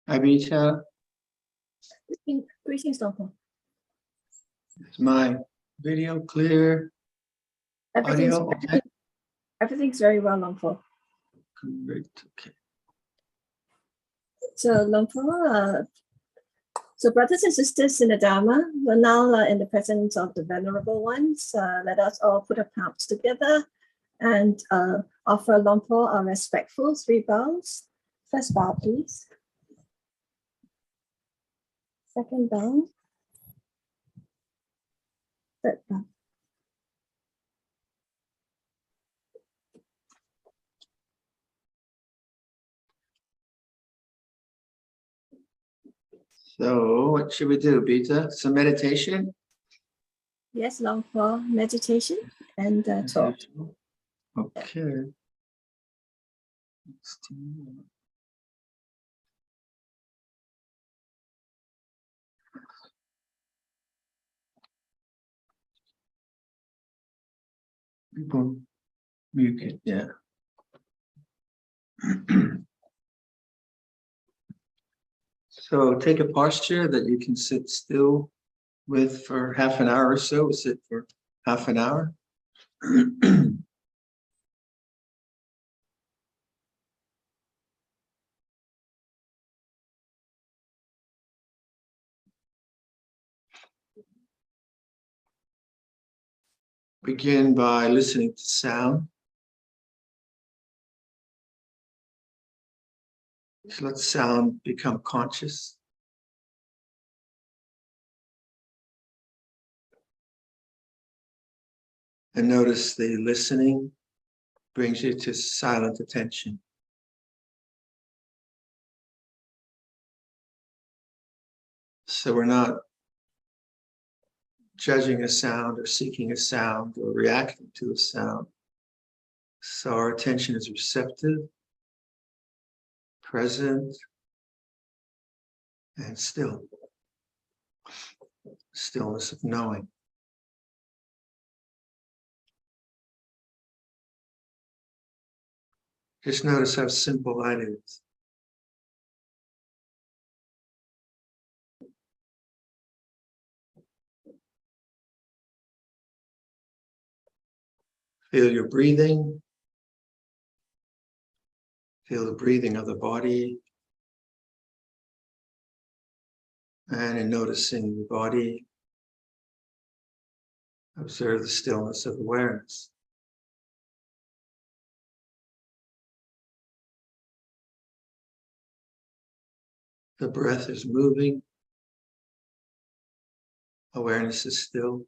Hi, Bita. Greetings, Dhamma. Is my video clear? Audio, okay? Everything's very well, Lumpur. Great, okay. So, Lumpur, so brothers and sisters in the Dhamma, we're now in the presence of the Venerable Ones. Let us all put our palms together and offer Lumpur our respectful 3 bows. First bow, please. Second bow. Third bow. So what should we do, Bita? Some meditation? Yes, Lumpur, meditation and talk. Okay. People mute it, yeah. So take a posture that you can sit still with for half an hour or so. Sit for half an hour. Begin by listening to sound. So let sound become conscious. And notice the listening brings you to silent attention. So we're not judging a sound or seeking a sound or reacting to a sound. So our attention is receptive, present, and still. Stillness of knowing. Just notice how simple that is. Feel your breathing. Feel the breathing of the body. And in noticing the body, observe the stillness of awareness. The breath is moving. Awareness is still.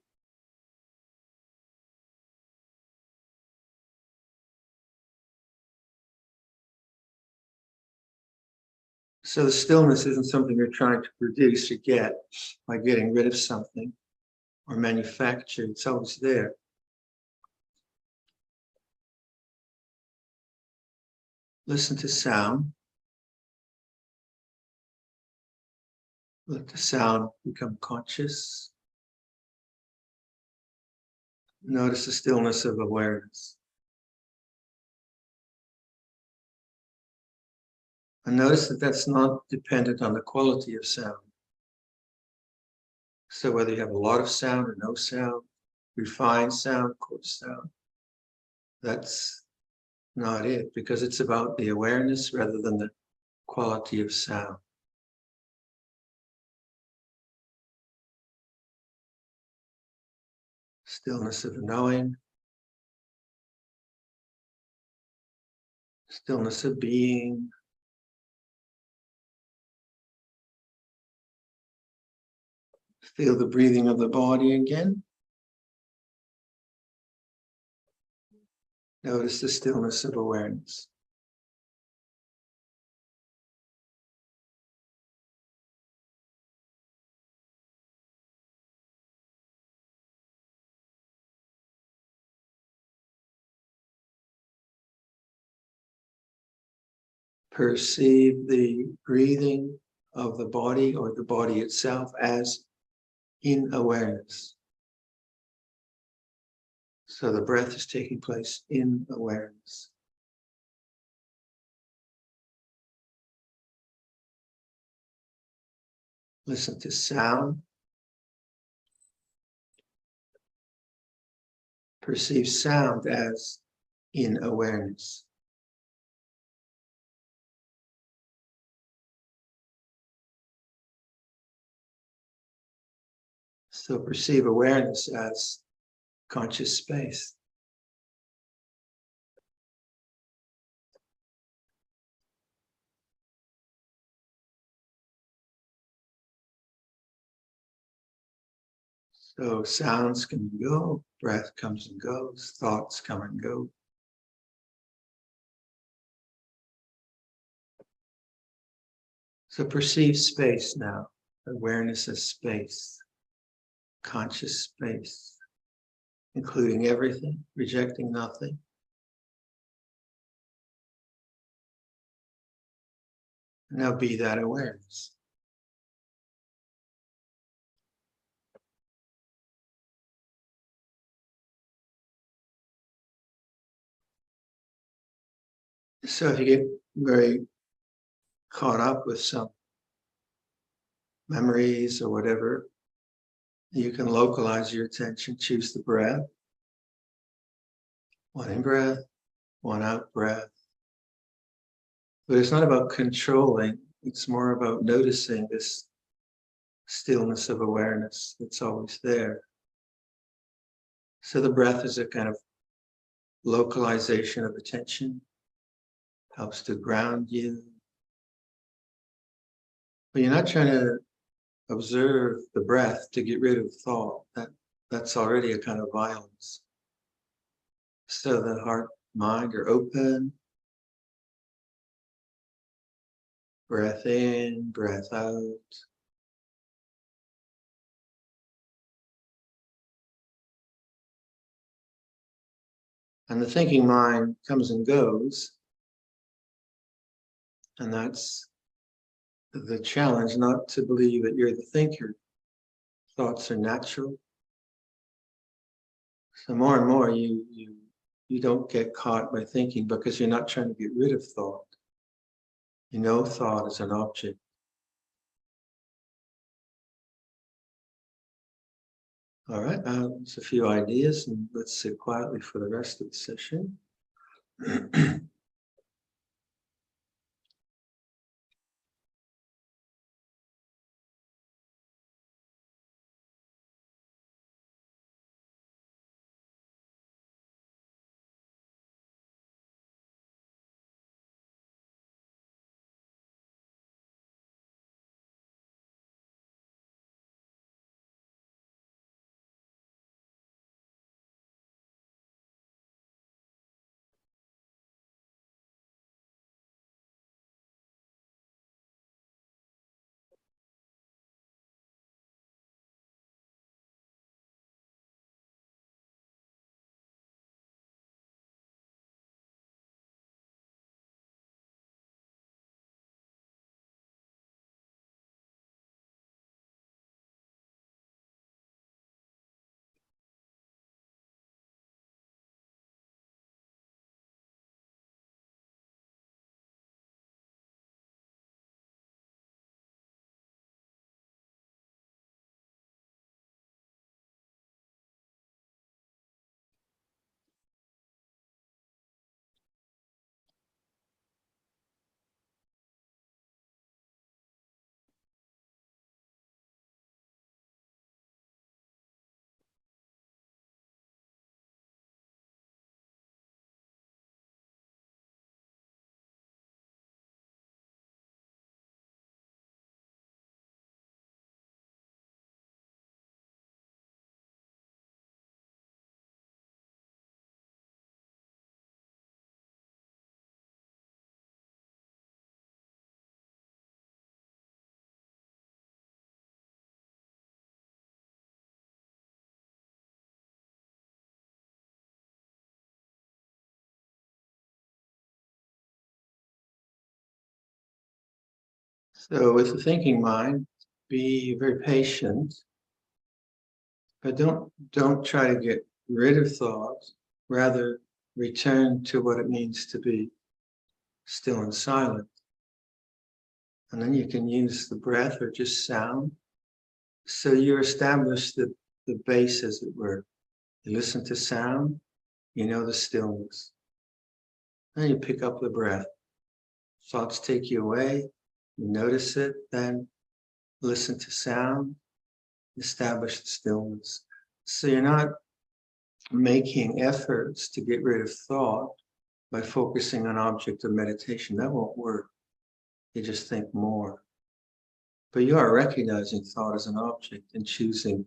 So the stillness isn't something you're trying to produce or get by getting rid of something or manufacture. It's always there. Listen to sound. Let the sound become conscious. Notice the stillness of awareness. And notice that that's not dependent on the quality of sound. So whether you have a lot of sound or no sound, refined sound, coarse sound, that's not it, because it's about the awareness rather than the quality of sound. Stillness of knowing, stillness of being. Feel the breathing of the body again. Notice the stillness of awareness. Perceive the breathing of the body or the body itself as in awareness. So the breath is taking place in awareness. Listen to sound. Perceive sound as in awareness. So perceive awareness as conscious space. So sounds come and go, breath comes and goes, thoughts come and go. So perceive space now, awareness as space, conscious space, including everything, rejecting nothing. Now be that awareness. So if you get very caught up with some memories or whatever, you can localize your attention, choose the breath. One in breath, one out breath. But it's not about controlling, it's more about noticing this stillness of awareness that's always there. So the breath is a kind of localization of attention, helps to ground you. But you're not trying to observe the breath to get rid of thought. That's already a kind of violence. So the heart, mind are open. Breath in, breath out. And the thinking mind comes and goes. And that's the challenge, not to believe that you're the thinker. Thoughts are natural. So more and more you don't get caught by thinking because you're not trying to get rid of thought. You know thought is an object. All right, just a few ideas and let's sit quietly for the rest of the session. So with the thinking mind, be very patient, but don't try to get rid of thoughts, rather return to what it means to be still and silent. And then you can use the breath or just sound. So you establish the base, as it were. You listen to sound, you know the stillness. Then you pick up the breath. Thoughts take you away, you notice it, then listen to sound, establish the stillness. So you're not making efforts to get rid of thought by focusing on object of meditation. That won't work. You just think more. But you are recognizing thought as an object and choosing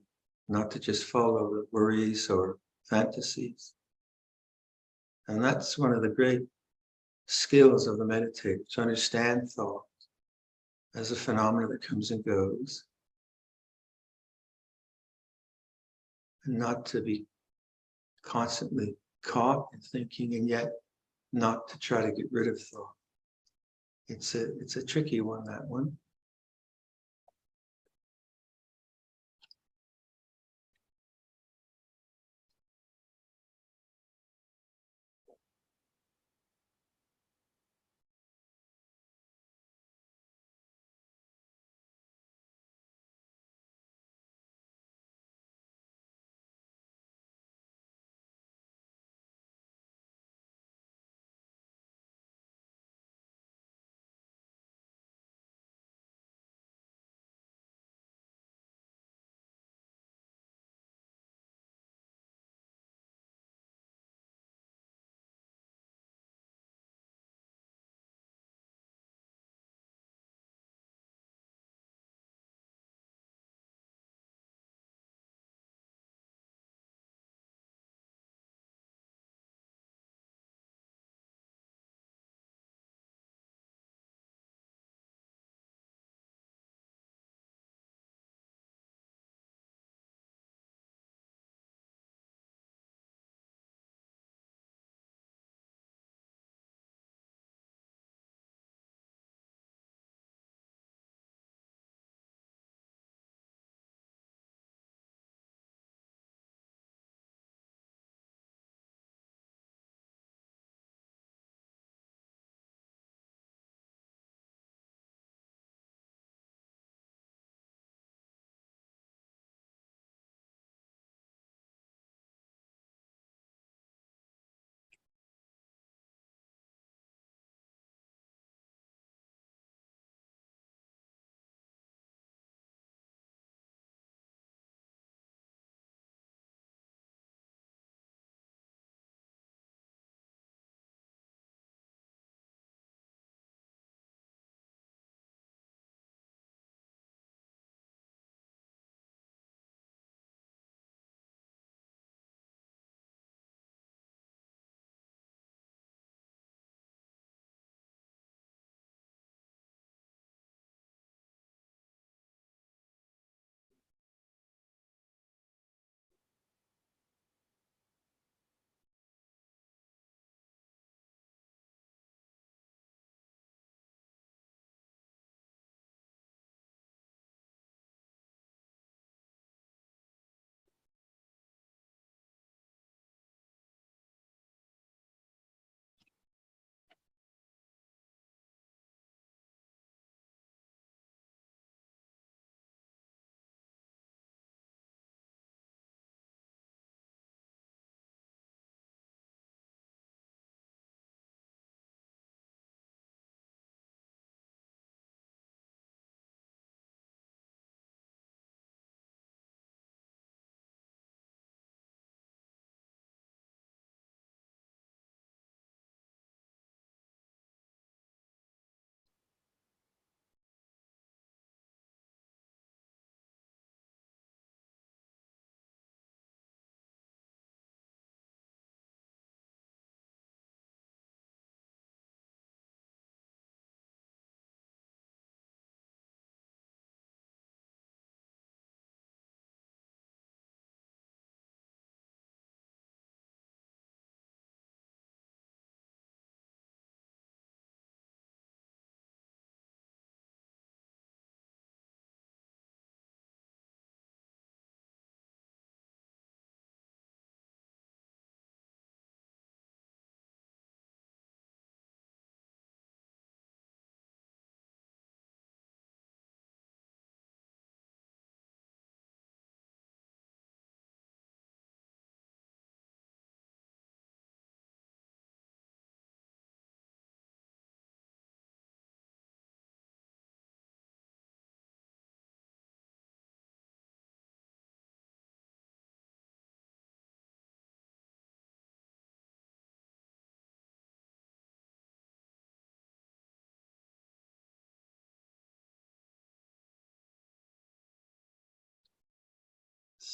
not to just follow the worries or fantasies. And that's one of the great skills of the meditator, to understand thought as a phenomenon that comes and goes, and not to be constantly caught in thinking, and yet not to try to get rid of thought. It's a tricky one, that one.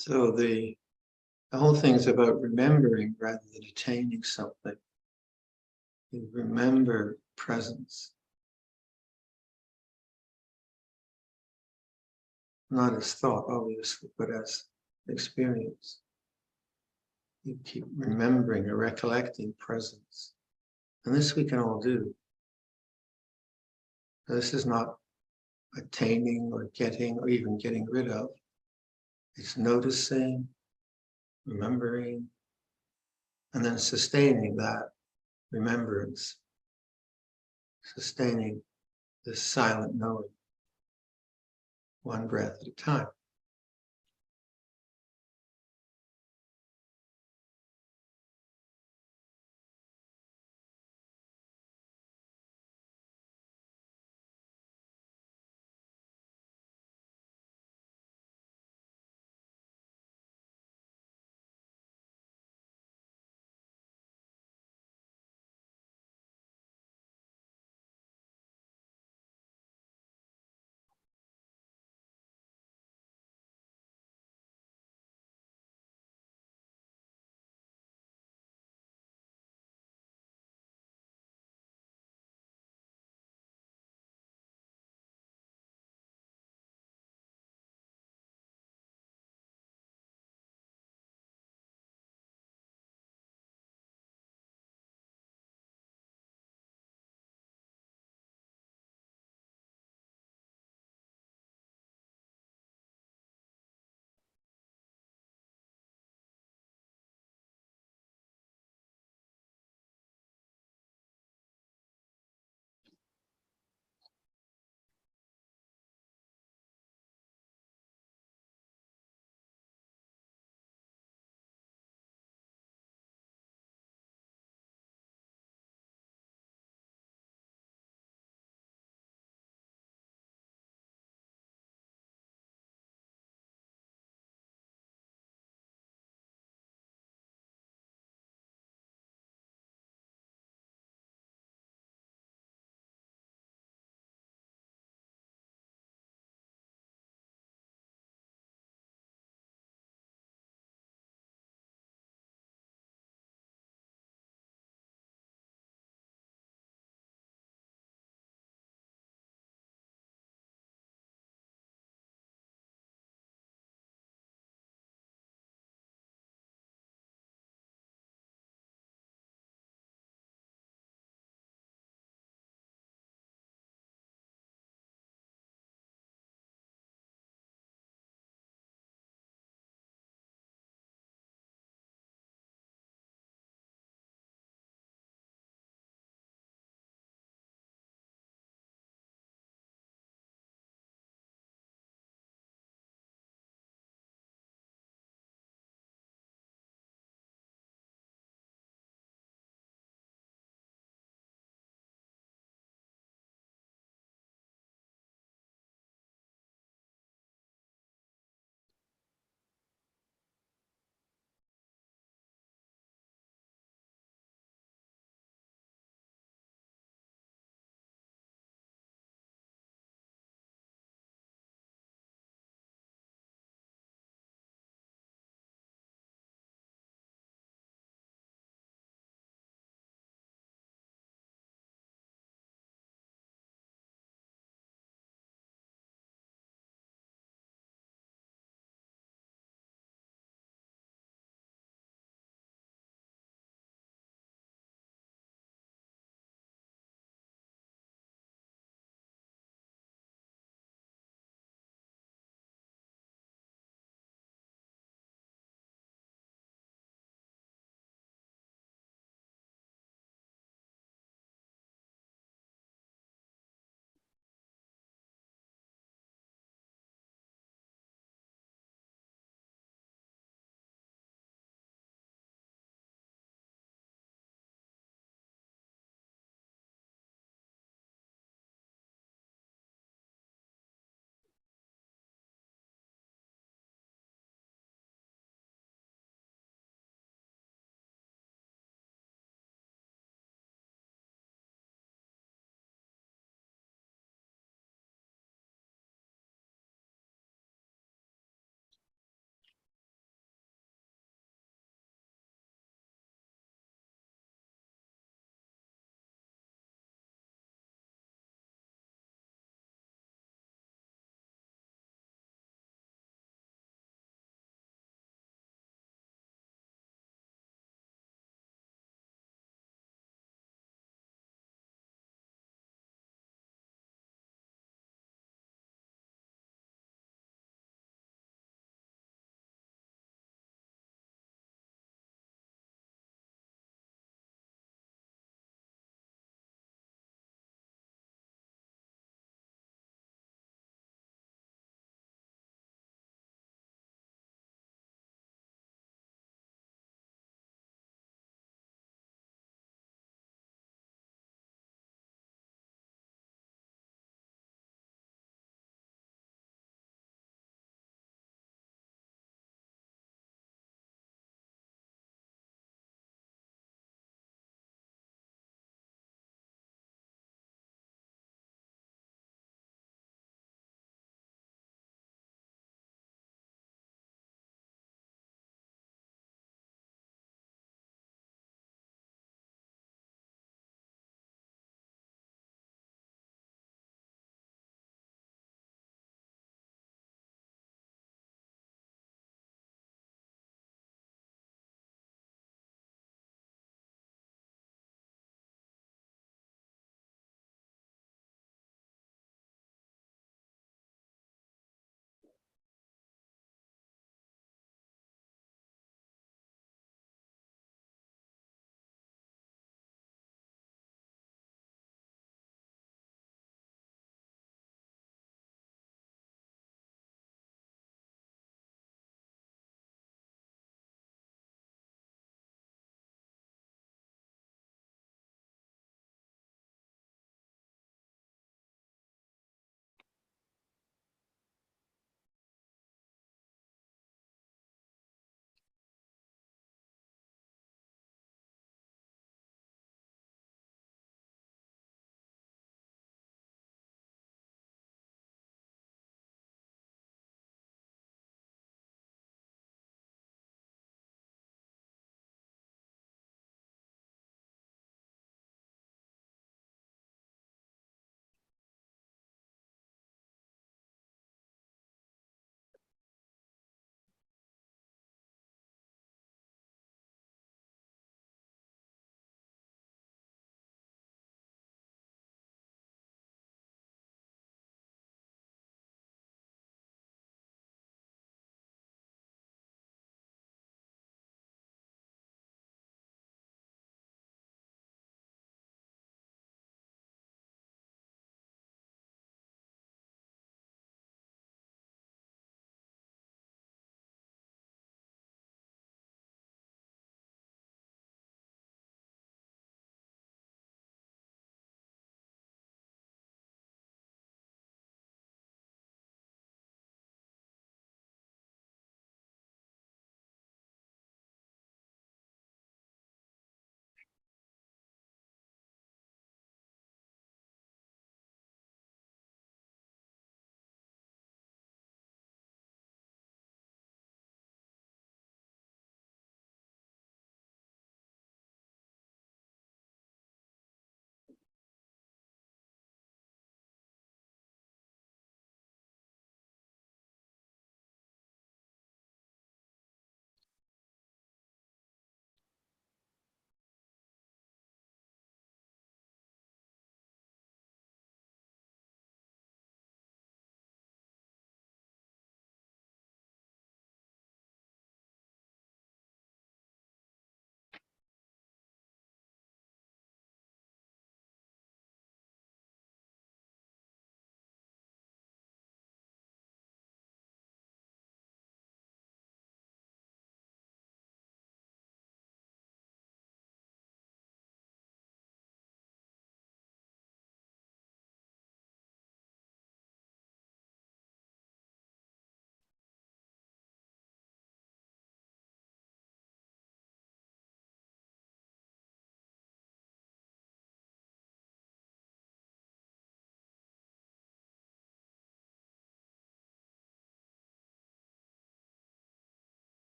So the whole thing is about remembering rather than attaining something. You remember presence, not as thought, obviously, but as experience. You keep remembering or recollecting presence. And this we can all do. This is not attaining or getting or even getting rid of. It's noticing, remembering, and then sustaining that remembrance, sustaining this silent knowing, one breath at a time.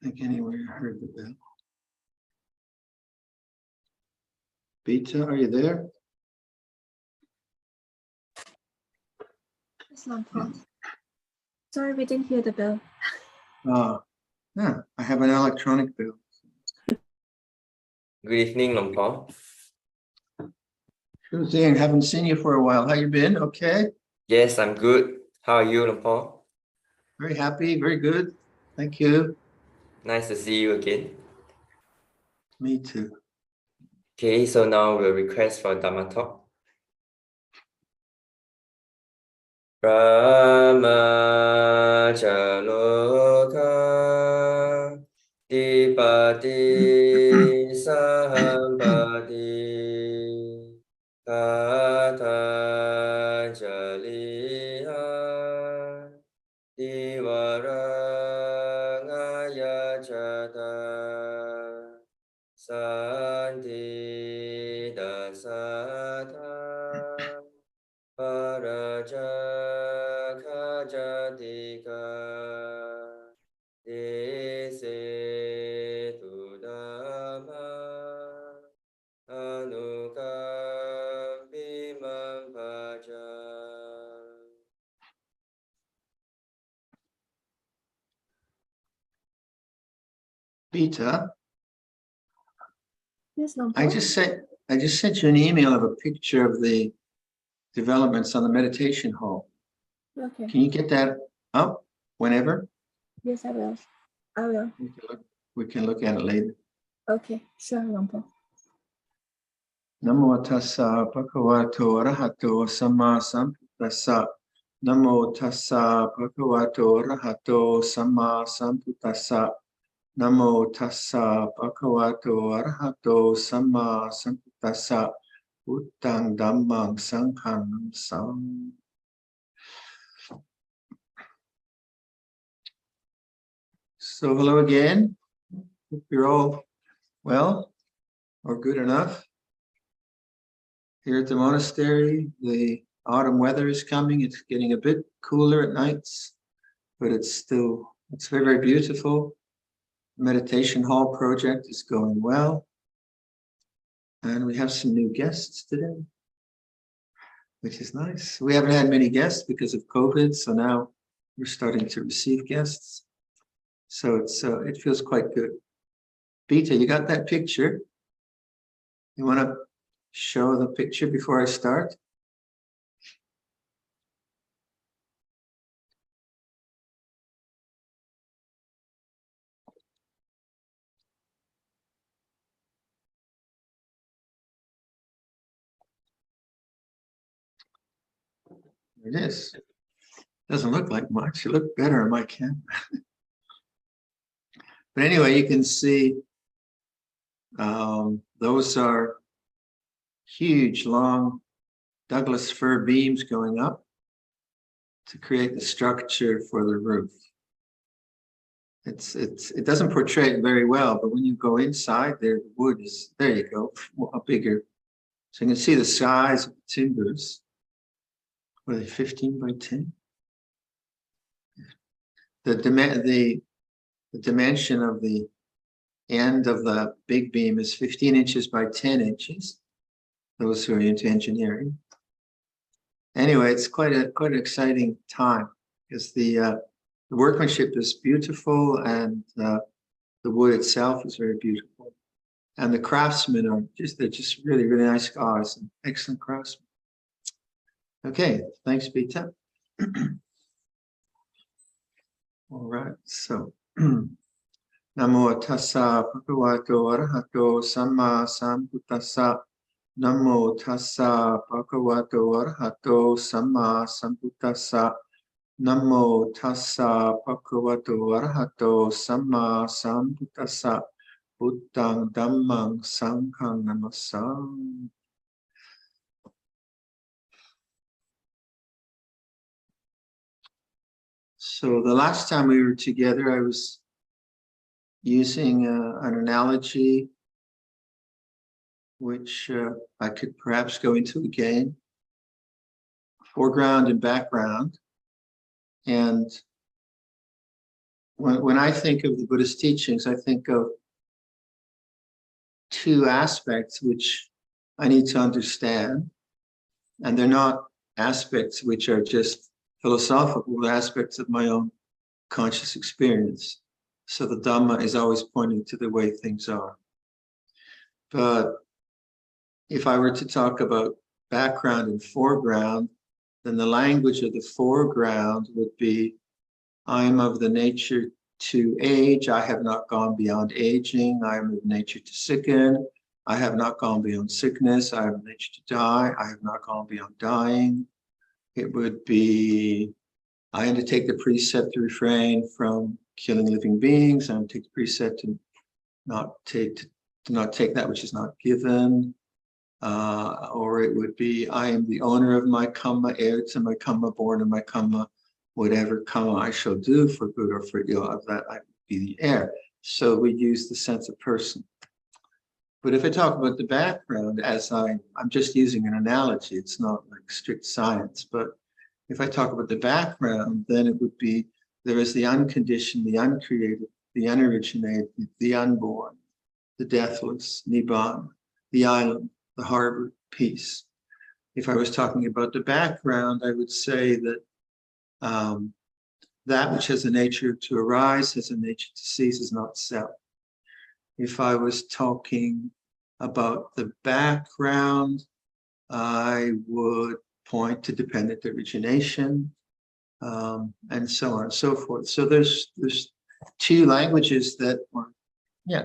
think anywhere I heard the bell. Bita, are you there? Yes, Lampo. Sorry, we didn't hear the bell. Yeah, I have an electronic bell. Good evening, Lampo. Sure thing. Haven't seen you for a while. How you been? Okay. Yes, I'm good. How are you, Lampo? Very happy. Very good. Thank you. Nice to see you again. Me too. Okay, so now we'll request for Dhamma talk. Brahma Jaloka Dipati Sahambati Katanjaliha Divarangaya Jata Santi Dasata Parajaka Jatika Dese Tudama Anukampi Mampaja. Bita, Yes, Lampo. I just sent you an email of a picture of the developments on the meditation hall. Okay. Can you get that up whenever? Yes, I will. I will. We can look at it later. Okay, sure, Lampo. Namo tassa bhagavato arahato samma sambuddhassa. Namo tassa bhagavato arahato samma sambuddhassa. Namo tassa bhagavato arahato samma sambuddhassa. Buddhang dhammang sanghang namasami. So hello again. Hope you're all well or good enough. Here at the monastery, the autumn weather is coming. It's getting a bit cooler at nights, but it's very, very beautiful. The meditation hall project is going well. And we have some new guests today, which is nice. We haven't had many guests because of COVID, so now we're starting to receive guests. So it feels quite good. Bita, you got that picture? You want to show the picture before I start? There it is. Doesn't look like much. It looked better on my camera. But anyway, you can see those are huge, long Douglas fir beams going up to create the structure for the roof. It doesn't portray it very well, but when you go inside there, the wood is, there you go, a bigger. So you can see the size of the timbers. What are they, 15 by 10? The dimension of the end of the big beam is 15 inches by 10 inches. Those who are into engineering. Anyway, it's quite an exciting time because the workmanship is beautiful and the wood itself is very beautiful. And the craftsmen they're just really, really nice guys and excellent craftsmen. Okay, thanks, Bita. All right, so Namo tassa bhagavato arahato samma sambuddhassa. Namo tassa bhagavato arahato samma sambuddhassa. Namo tassa bhagavato arahato samma sambuddhassa. Buddhang dhammang sanghang namasami. So the last time we were together, I was using an analogy which I could perhaps go into again, foreground and background. And when I think of the Buddhist teachings, I think of two aspects which I need to understand. And they're not aspects which are just philosophical, they're aspects of my own conscious experience. So the Dhamma is always pointing to the way things are. But if I were to talk about background and foreground, then the language of the foreground would be, I am of the nature to age, I have not gone beyond aging, I am of nature to sicken, I have not gone beyond sickness, I have of nature to die, I have not gone beyond dying. It would be, I undertake the precept to refrain from killing living beings, I undertake the precept to not take that which is not given. Or it would be, I am the owner of my karma, heir to my karma, born in my karma, whatever karma I shall do for good or for ill, of that I would be the heir. So we use the sense of person. But if I talk about the background, as I'm just using an analogy, it's not like strict science, but if I talk about the background, then it would be, there is the unconditioned, the uncreated, the unoriginated, the unborn, the deathless, Nibbana, the island, the harbor, peace. If I was talking about the background, I would say that that which has a nature to arise, has a nature to cease, is not self. If I was talking about the background, I would point to dependent origination, and so on and so forth. So there's two languages that, or yeah,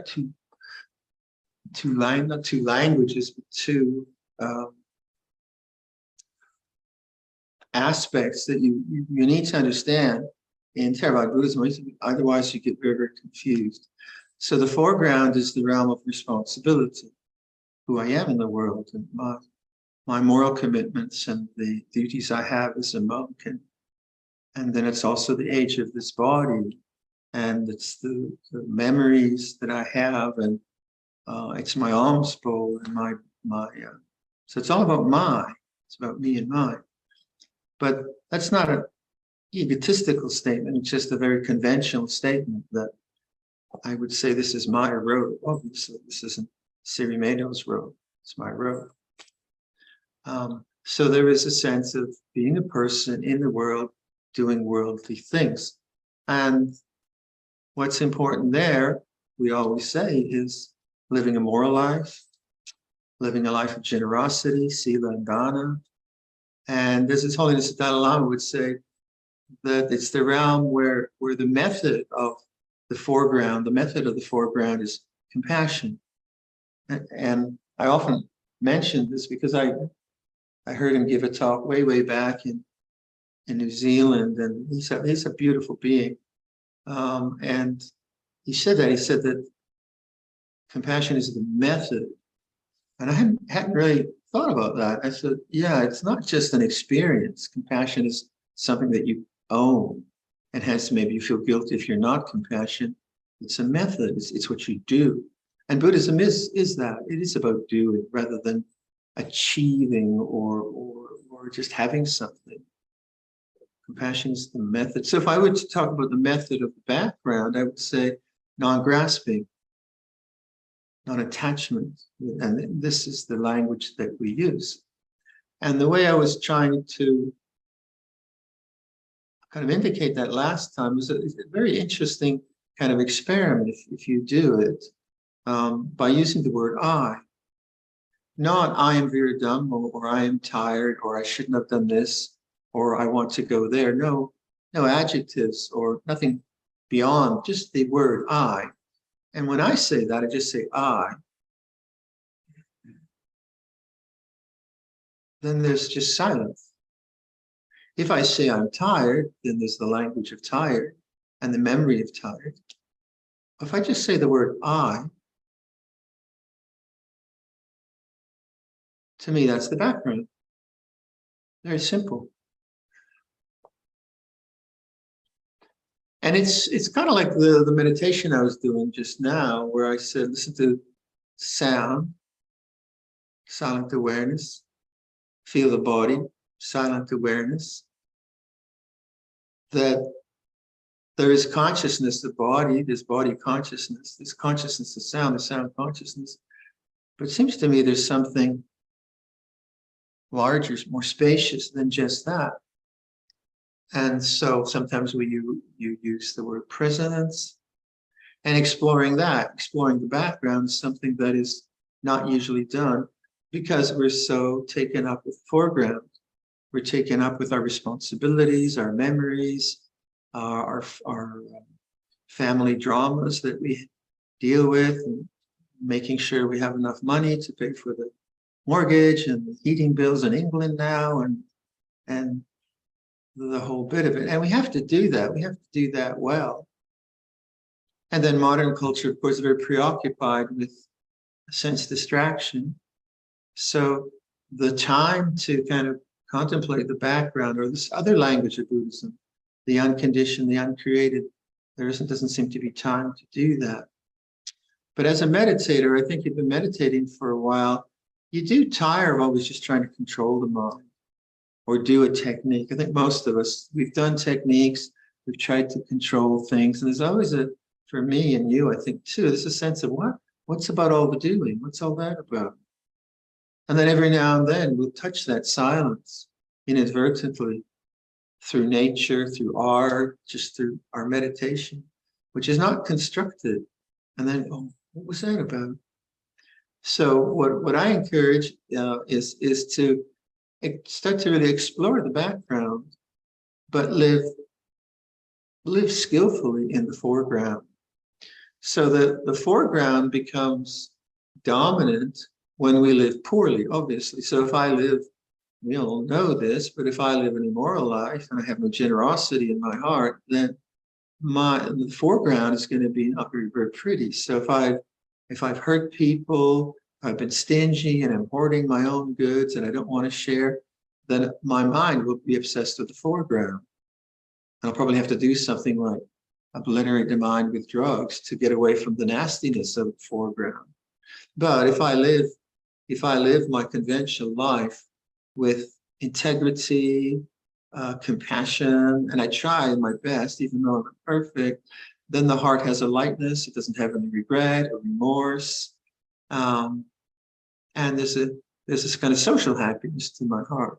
not two languages, but two aspects that you need to understand in Theravada Buddhism, otherwise you get very, very confused. So the foreground is the realm of responsibility, who I am in the world, and my moral commitments and the duties I have as a monk, and then it's also the age of this body, and it's the memories that I have, and it's my alms bowl and my so it's all about it's about me and mine. But that's not an egotistical statement, it's just a very conventional statement that I would say this is my road. Obviously, this isn't Siri Mado's road, it's my road. So there is a sense of being a person in the world doing worldly things. And what's important there, we always say, is living a moral life, living a life of generosity, sila and dana. And as His Holiness the Dalai Lama would say, that it's the realm where the method of the foreground is compassion. And I often mention this because I heard him give a talk way back in New Zealand, and he's a beautiful being. And he said that compassion is the method. And I hadn't really thought about that. I said, yeah, it's not just an experience. Compassion is something that you own, and hence maybe you feel guilty if you're not compassionate. It's a method. It's what you do. And Buddhism is that. It is about doing rather than achieving or just having something. Compassion is the method. So if I were to talk about the method of the background, I would say non-grasping, non-attachment. And this is the language that we use. And the way I was trying to kind of indicate that last time was a very interesting kind of experiment if you do it by using the word I. Not I am Viradhammo, or I am tired, or I shouldn't have done this, or I want to go there. No adjectives or nothing beyond, just the word I. And when I say that, I just say I. Then there's just silence. If I say I'm tired, then there's the language of tired and the memory of tired. If I just say the word I, to me, that's the background. Very simple. And it's kind of like the meditation I was doing just now, where I said, listen to sound, silent awareness, feel the body, silent awareness. That there is consciousness of body, there's body consciousness, there's consciousness of sound, there's sound consciousness. But it seems to me there's something larger, more spacious than just that. And so sometimes you use the word presence, and exploring that, exploring the background is something that is not usually done because we're so taken up with the foreground. We're taken up with our responsibilities, our memories, our family dramas that we deal with, and making sure we have enough money to pay for the mortgage and the heating bills in England now, and the whole bit of it. And we have to do that. We have to do that well. And then modern culture, of course, is very preoccupied with sense distraction. So the time to kind of contemplate the background, or this other language of Buddhism, the unconditioned, the uncreated, doesn't seem to be time to do that. But as a meditator, I think you've been meditating for a while, you do tire of always just trying to control the mind or do a technique. I think most of us, we've done techniques, we've tried to control things, and there's always for me and you, I think too, there's a sense of what's about all the doing? What's all that about? And then every now and then we'll touch that silence inadvertently through nature, through art, just through our meditation, which is not constructed. And then, oh, what was that about? So what I encourage is to start to really explore the background, but live skillfully in the foreground. So the foreground becomes dominant when we live poorly, obviously. So if I live, we all know this, but if I live an immoral life and I have no generosity in my heart, then the foreground is going to be not very, very pretty. So if I've hurt people, I've been stingy and I'm hoarding my own goods and I don't want to share, then my mind will be obsessed with the foreground. And I'll probably have to do something like obliterate the mind with drugs to get away from the nastiness of the foreground. But if I live my conventional life with integrity, compassion, and I try my best, even though I'm not perfect, then the heart has a lightness. It doesn't have any regret or remorse. And there's this kind of social happiness to my heart.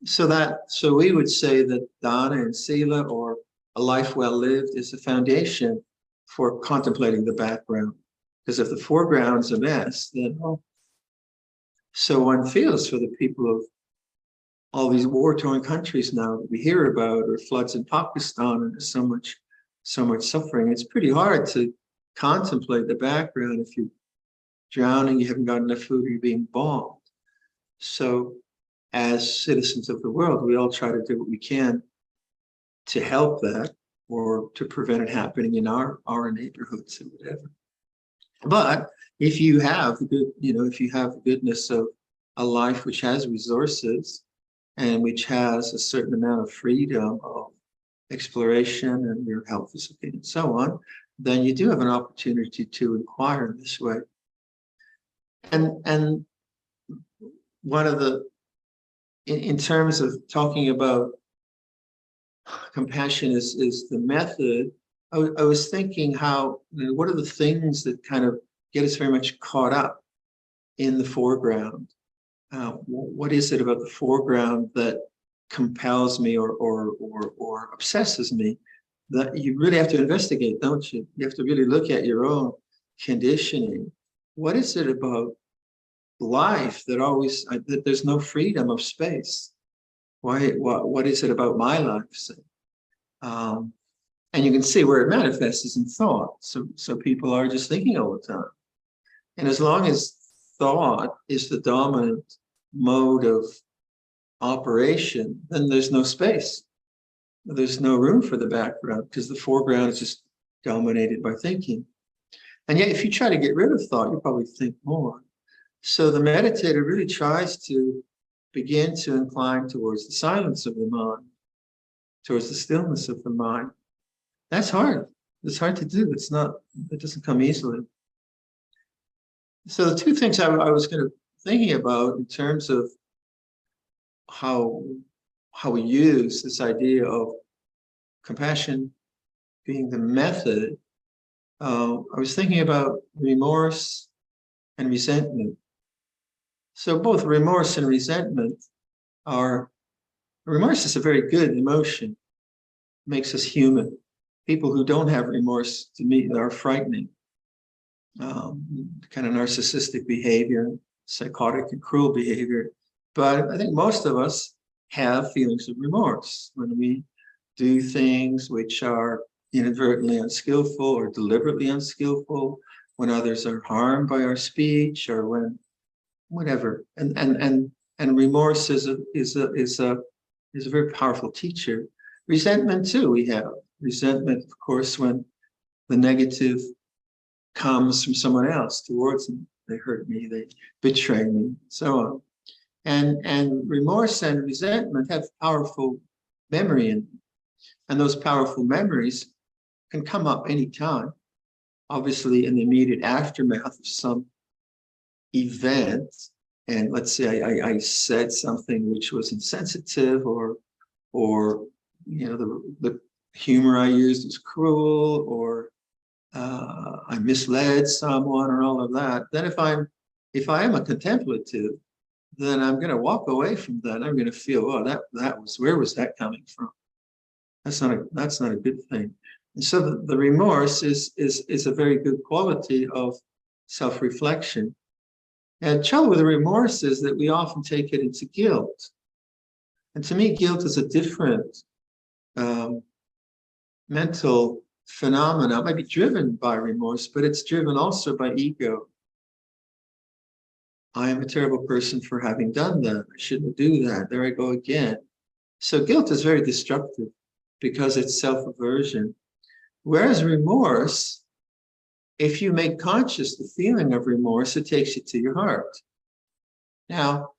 So we would say that dana and sila, or a life well lived, is the foundation for contemplating the background. Because if the foreground's a mess, then so one feels for the people of all these war-torn countries now that we hear about, or floods in Pakistan, and there's so much suffering. It's pretty hard to contemplate the background if you're drowning, you haven't got enough food, you're being bombed. So as citizens of the world, we all try to do what we can to help that, or to prevent it happening in our neighborhoods or whatever. But if you have the goodness of a life which has resources and which has a certain amount of freedom of exploration, and your health is okay and so on, then you do have an opportunity to inquire in this way. And one of the, in terms of talking about compassion is the method, I was thinking how, what are the things that kind of get us very much caught up in the foreground? What is it about the foreground that compels me or obsesses me? That you really have to investigate, don't you? You have to really look at your own conditioning. What is it about life that there's no freedom of space? What is it about my life? And you can see where it manifests is in thought. So people are just thinking all the time. And as long as thought is the dominant mode of operation, then there's no space. There's no room for the background, because the foreground is just dominated by thinking. And yet, if you try to get rid of thought, you'll probably think more. So the meditator really tries to begin to incline towards the silence of the mind, towards the stillness of the mind. That's hard. It's hard to do. It doesn't come easily. So the two things I was kind of thinking about in terms of how we use this idea of compassion being the method, I was thinking about remorse and resentment. So both remorse and resentment remorse is a very good emotion, makes us human. People who don't have remorse, to me, are frightening. Kind of narcissistic behavior, psychotic and cruel behavior. But I think most of us have feelings of remorse when we do things which are inadvertently unskillful or deliberately unskillful, when others are harmed by our speech, or when whatever. And remorse is a very powerful teacher. Resentment too, we have resentment, of course, when the negative comes from someone else towards me. They hurt me, they betray me, so on. And remorse and resentment have powerful memory in them. And those powerful memories can come up anytime, obviously in the immediate aftermath of some event. And let's say I said something which was insensitive, or the humor I used was cruel, or I misled someone, or all of that. Then if I am a contemplative, then I'm going to walk away from that. I'm going to feel, oh, where was that coming from? That's not a good thing. And so the remorse is a very good quality of self-reflection. And trouble with the remorse is that we often take it into guilt. And to me, guilt is a different mental phenomena. It might be driven by remorse, but it's driven also by ego. I am a terrible person for having done that. I shouldn't do that. There I go again. So guilt is very destructive because it's self-aversion. Whereas remorse, if you make conscious the feeling of remorse, it takes you to your heart. Now,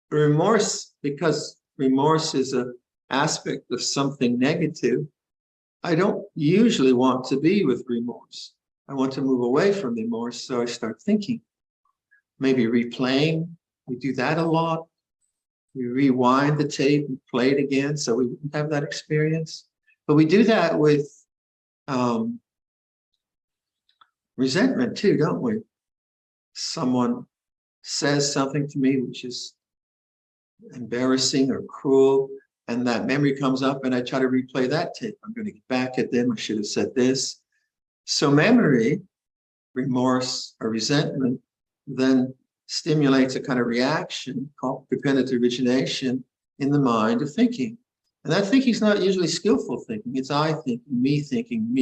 remorse, because remorse is an aspect of something negative, I don't usually want to be with remorse. I want to move away from remorse, so I start thinking. Maybe replaying, we do that a lot. We rewind the tape and play it again so we wouldn't have that experience. But we do that with resentment too, don't we? Someone says something to me which is embarrassing or cruel, and that memory comes up and I try to replay that tape. I'm going to get back at them. I should have said this. So memory, remorse, or resentment then stimulates a kind of reaction called dependent origination in the mind of thinking. And that thinking is not usually skillful thinking. It's I thinking, me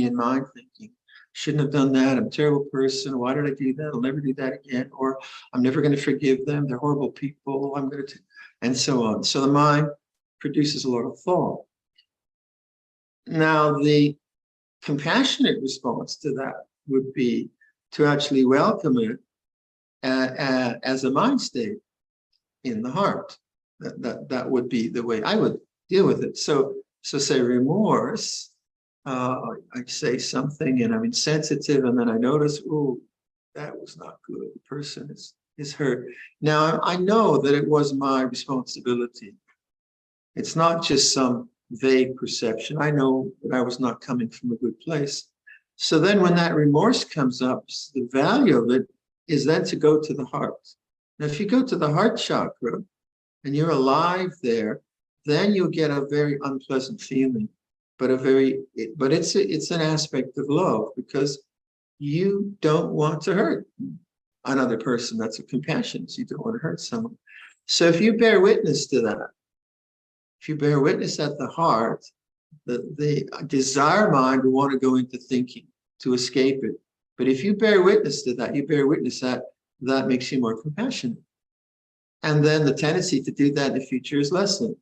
and mine thinking. Shouldn't have done that. I'm a terrible person. Why did I do that? I'll never do that again. Or I'm never going to forgive them. They're horrible people. I'm going to, and so on. So the mind produces a lot of thought. Now, the compassionate response to that would be to actually welcome it as a mind state in the heart. That would be the way I would deal with it. So say remorse, I say something and I'm insensitive, and then I notice, oh, that was not good. The person is hurt. Now I know that it was my responsibility. It's not just some vague perception. I know that I was not coming from a good place. So then when that remorse comes up, the value of it is then to go to the heart. Now, if you go to the heart chakra and you're alive there, then you'll get a very unpleasant feeling, but it's an aspect of love, because you don't want to hurt another person. That's a compassion. So you don't want to hurt someone. So if you bear witness to that, if you bear witness at the heart, the desire mind will want to go into thinking to escape it. But if you bear witness to that, you bear witness that makes you more compassionate. And then the tendency to do that in the future is lessened,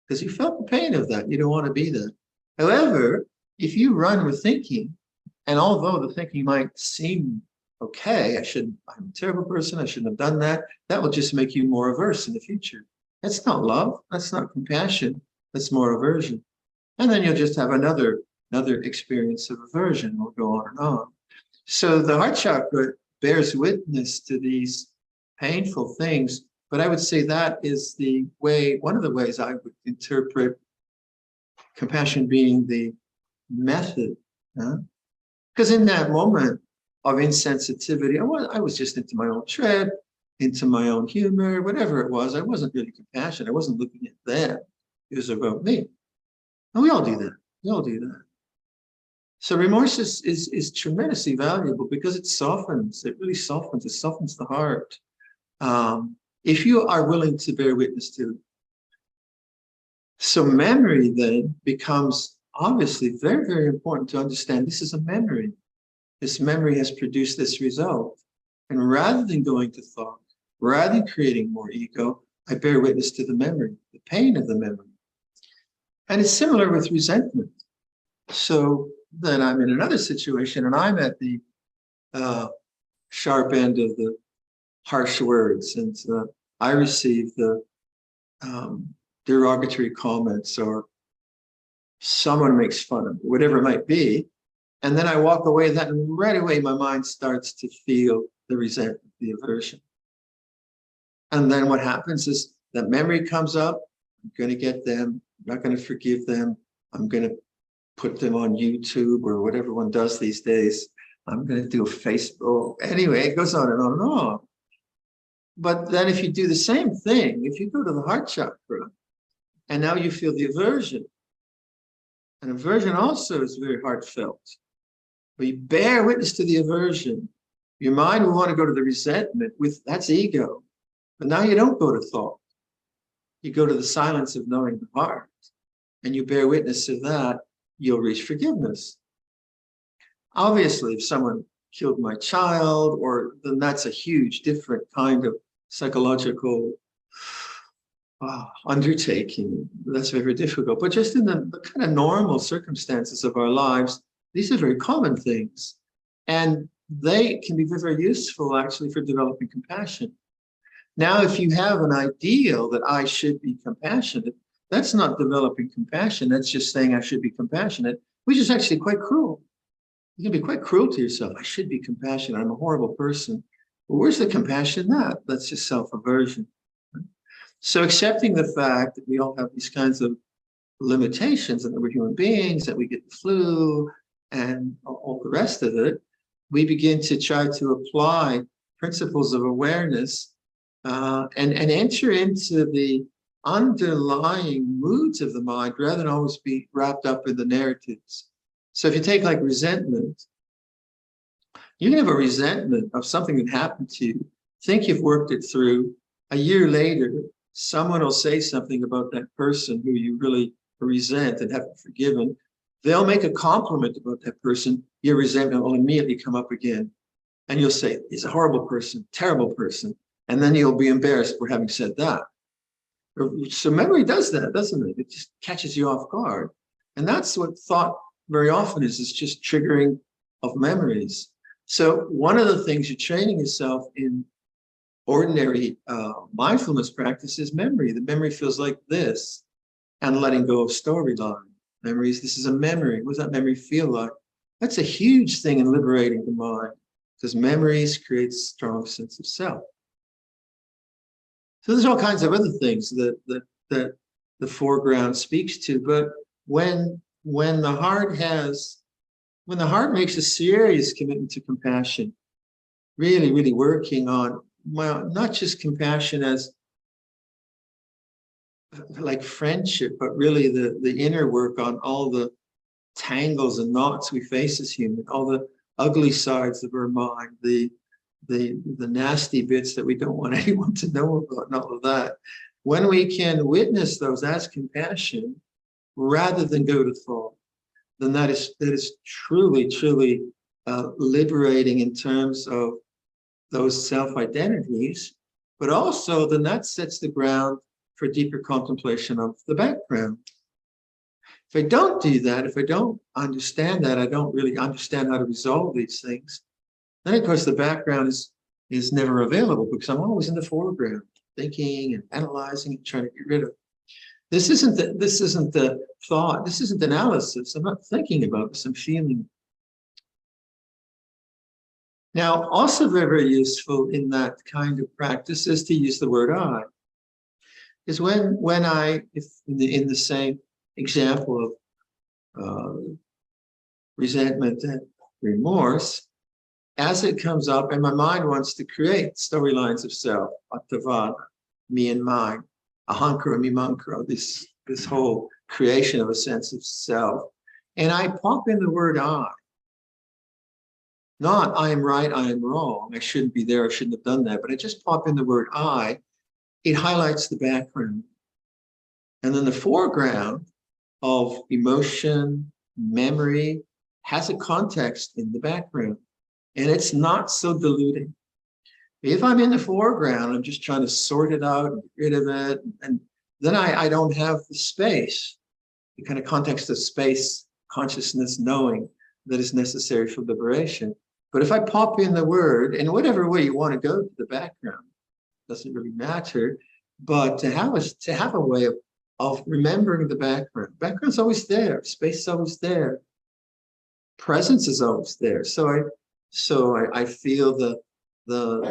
because you felt the pain of that. You don't want to be there. However, if you run with thinking, and although the thinking might seem okay, I'm a terrible person, I shouldn't have done that, that will just make you more averse in the future. That's not love. That's not compassion. That's more aversion. And then you'll just have another experience of aversion. We'll go on and on. So the heart chakra bears witness to these painful things, but I would say that is one of the ways I would interpret compassion being the method Because in that moment of insensitivity, I was just into my own trip, into my own humor, whatever it was. I wasn't really compassionate. I wasn't looking at them. It was about me. And we all do that. We all do that. So remorse is tremendously valuable because it softens. It really softens. It softens the heart. If you are willing to bear witness to it. So memory then becomes obviously very, very important to understand this is a memory. This memory has produced this result. And rather than going to thought, rather than creating more ego, I bear witness to the memory, the pain of the memory. And it's similar with resentment. So then I'm in another situation and I'm at the sharp end of the harsh words. And I receive the derogatory comments or someone makes fun of me, whatever it might be. And then I walk away that and right away my mind starts to feel the resentment, the aversion. And then what happens is that memory comes up. I'm going to get them. I'm not going to forgive them. I'm going to put them on YouTube or whatever one does these days. I'm going to do a Facebook. Anyway, it goes on and on and on. But then if you do the same thing, if you go to the heart chakra and now you feel the aversion, and aversion also is very heartfelt. But you bear witness to the aversion. Your mind will want to go to the resentment with, that's ego. But now you don't go to thought. You go to the silence of knowing the heart. And you bear witness to that, you'll reach forgiveness. Obviously, if someone killed my child, then that's a huge different kind of psychological undertaking. That's very difficult. But just in the kind of normal circumstances of our lives, these are very common things. And they can be very, very useful actually for developing compassion. Now, if you have an ideal that I should be compassionate, that's not developing compassion. That's just saying I should be compassionate, which is actually quite cruel. You can be quite cruel to yourself. I should be compassionate. I'm a horrible person. Well, where's the compassion in that? That's just self-aversion. So accepting the fact that we all have these kinds of limitations and that we're human beings, that we get the flu and all the rest of it, we begin to try to apply principles of awareness and enter into the underlying moods of the mind rather than always be wrapped up in the narratives. So if you take like resentment, you can have a resentment of something that happened to you, think you've worked it through. A year later, someone will say something about that person who you really resent and haven't forgiven. They'll make a compliment about that person. Your resentment will immediately come up again. And you'll say, he's a horrible person, terrible person. And then you'll be embarrassed for having said that. So memory does that, doesn't it? It just catches you off guard. And that's what thought very often is just triggering of memories. So one of the things you're training yourself in ordinary mindfulness practice is memory. The memory feels like this, and letting go of storyline. Memories, this is a memory. What does that memory feel like? That's a huge thing in liberating the mind, because memories create a strong sense of self. So there's all kinds of other things that the foreground speaks to, but when the heart makes a serious commitment to compassion, really, really working on not just compassion as like friendship, but really the inner work on all the tangles and knots we face as human, all the ugly sides of our mind, the nasty bits that we don't want anyone to know about and all of that. When we can witness those as compassion rather than go to thought, then that is truly, truly liberating in terms of those self-identities, but also then that sets the ground for deeper contemplation of the background. If I don't do that, if I don't understand that, I don't really understand how to resolve these things, then of course the background is never available because I'm always in the foreground, thinking and analyzing and trying to get rid of. This isn't the thought, this isn't analysis. I'm not thinking about this, I'm feeling. Now, also very, very useful in that kind of practice is to use the word I. Because when I, if in the same example of resentment, and remorse, as it comes up, and my mind wants to create storylines of self, attavada, me and mine, ahankara, mimankara, this whole creation of a sense of self. And I pop in the word I. Not I am right, I am wrong, I shouldn't be there, I shouldn't have done that, but I just pop in the word I. It highlights the background. And then the foreground of emotion, memory, has a context in the background. And it's not so diluting. If I'm in the foreground, I'm just trying to sort it out and get rid of it. And then I don't have the space, the kind of context of space, consciousness, knowing that is necessary for liberation. But if I pop in the word, in whatever way you want to go to the background, doesn't really matter. But to have a way of remembering the background. Background's always there. Space is always there. Presence is always there. So I feel the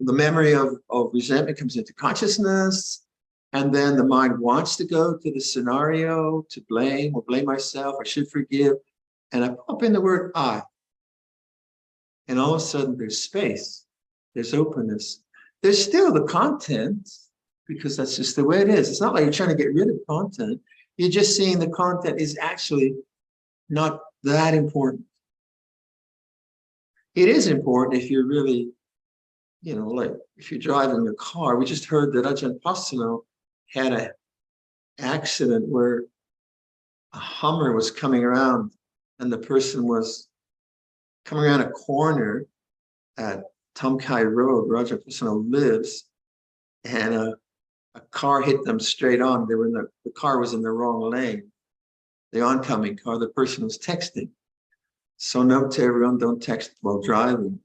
memory of resentment comes into consciousness, and then the mind wants to go to the scenario to blame or blame myself. I should forgive, and I pop in the word I, and all of a sudden there's space, there's openness. There's still the content, because that's just the way it is. It's not like you're trying to get rid of content. You're just seeing the content is actually not that important. It is important if you're really, like if you're driving a car. We just heard that Ajahn had an accident where a Hummer was coming around and the person was coming around a corner at Tomkai Road, where Ajahn lives, and a car hit them straight on. They were the car was in the wrong lane. The oncoming car, the person was texting. So note to everyone, don't text while driving.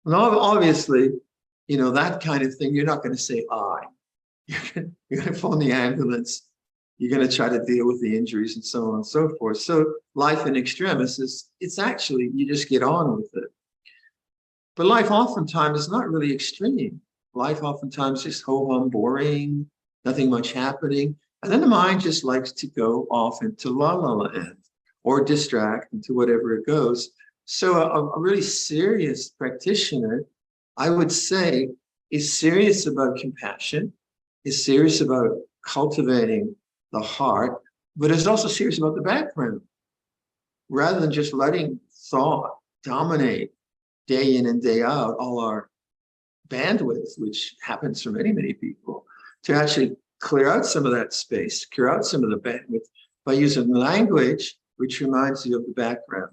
And obviously, that kind of thing, you're not going to say I. You're going to phone the ambulance. You're going to try to deal with the injuries and so on and so forth. So life in extremis it's actually, you just get on with it. But life oftentimes is not really extreme. Life oftentimes is ho-hum, boring, nothing much happening. And then the mind just likes to go off into la-la land or distract into whatever it goes. So a really serious practitioner, I would say, is serious about compassion, is serious about cultivating the heart, but is also serious about the background. Rather than just letting thought dominate day in and day out all our bandwidth, which happens for many, many people, to actually clear out some of that space, clear out some of the bandwidth by using language which reminds you of the background.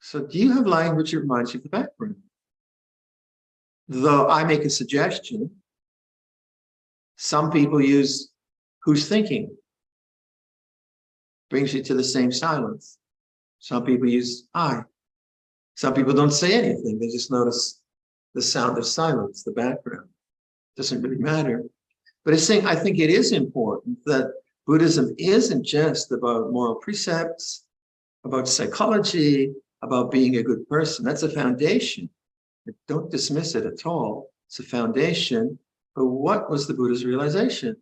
So do you have language that reminds you of the background? Though I make a suggestion, some people use who's thinking, brings you to the same silence. Some people use I. Some people don't say anything. They just notice the sound of silence, the background. Doesn't really matter. But I think it is important that Buddhism isn't just about moral precepts, about psychology, about being a good person. That's a foundation. Don't dismiss it at all. It's a foundation. But what was the Buddha's realization?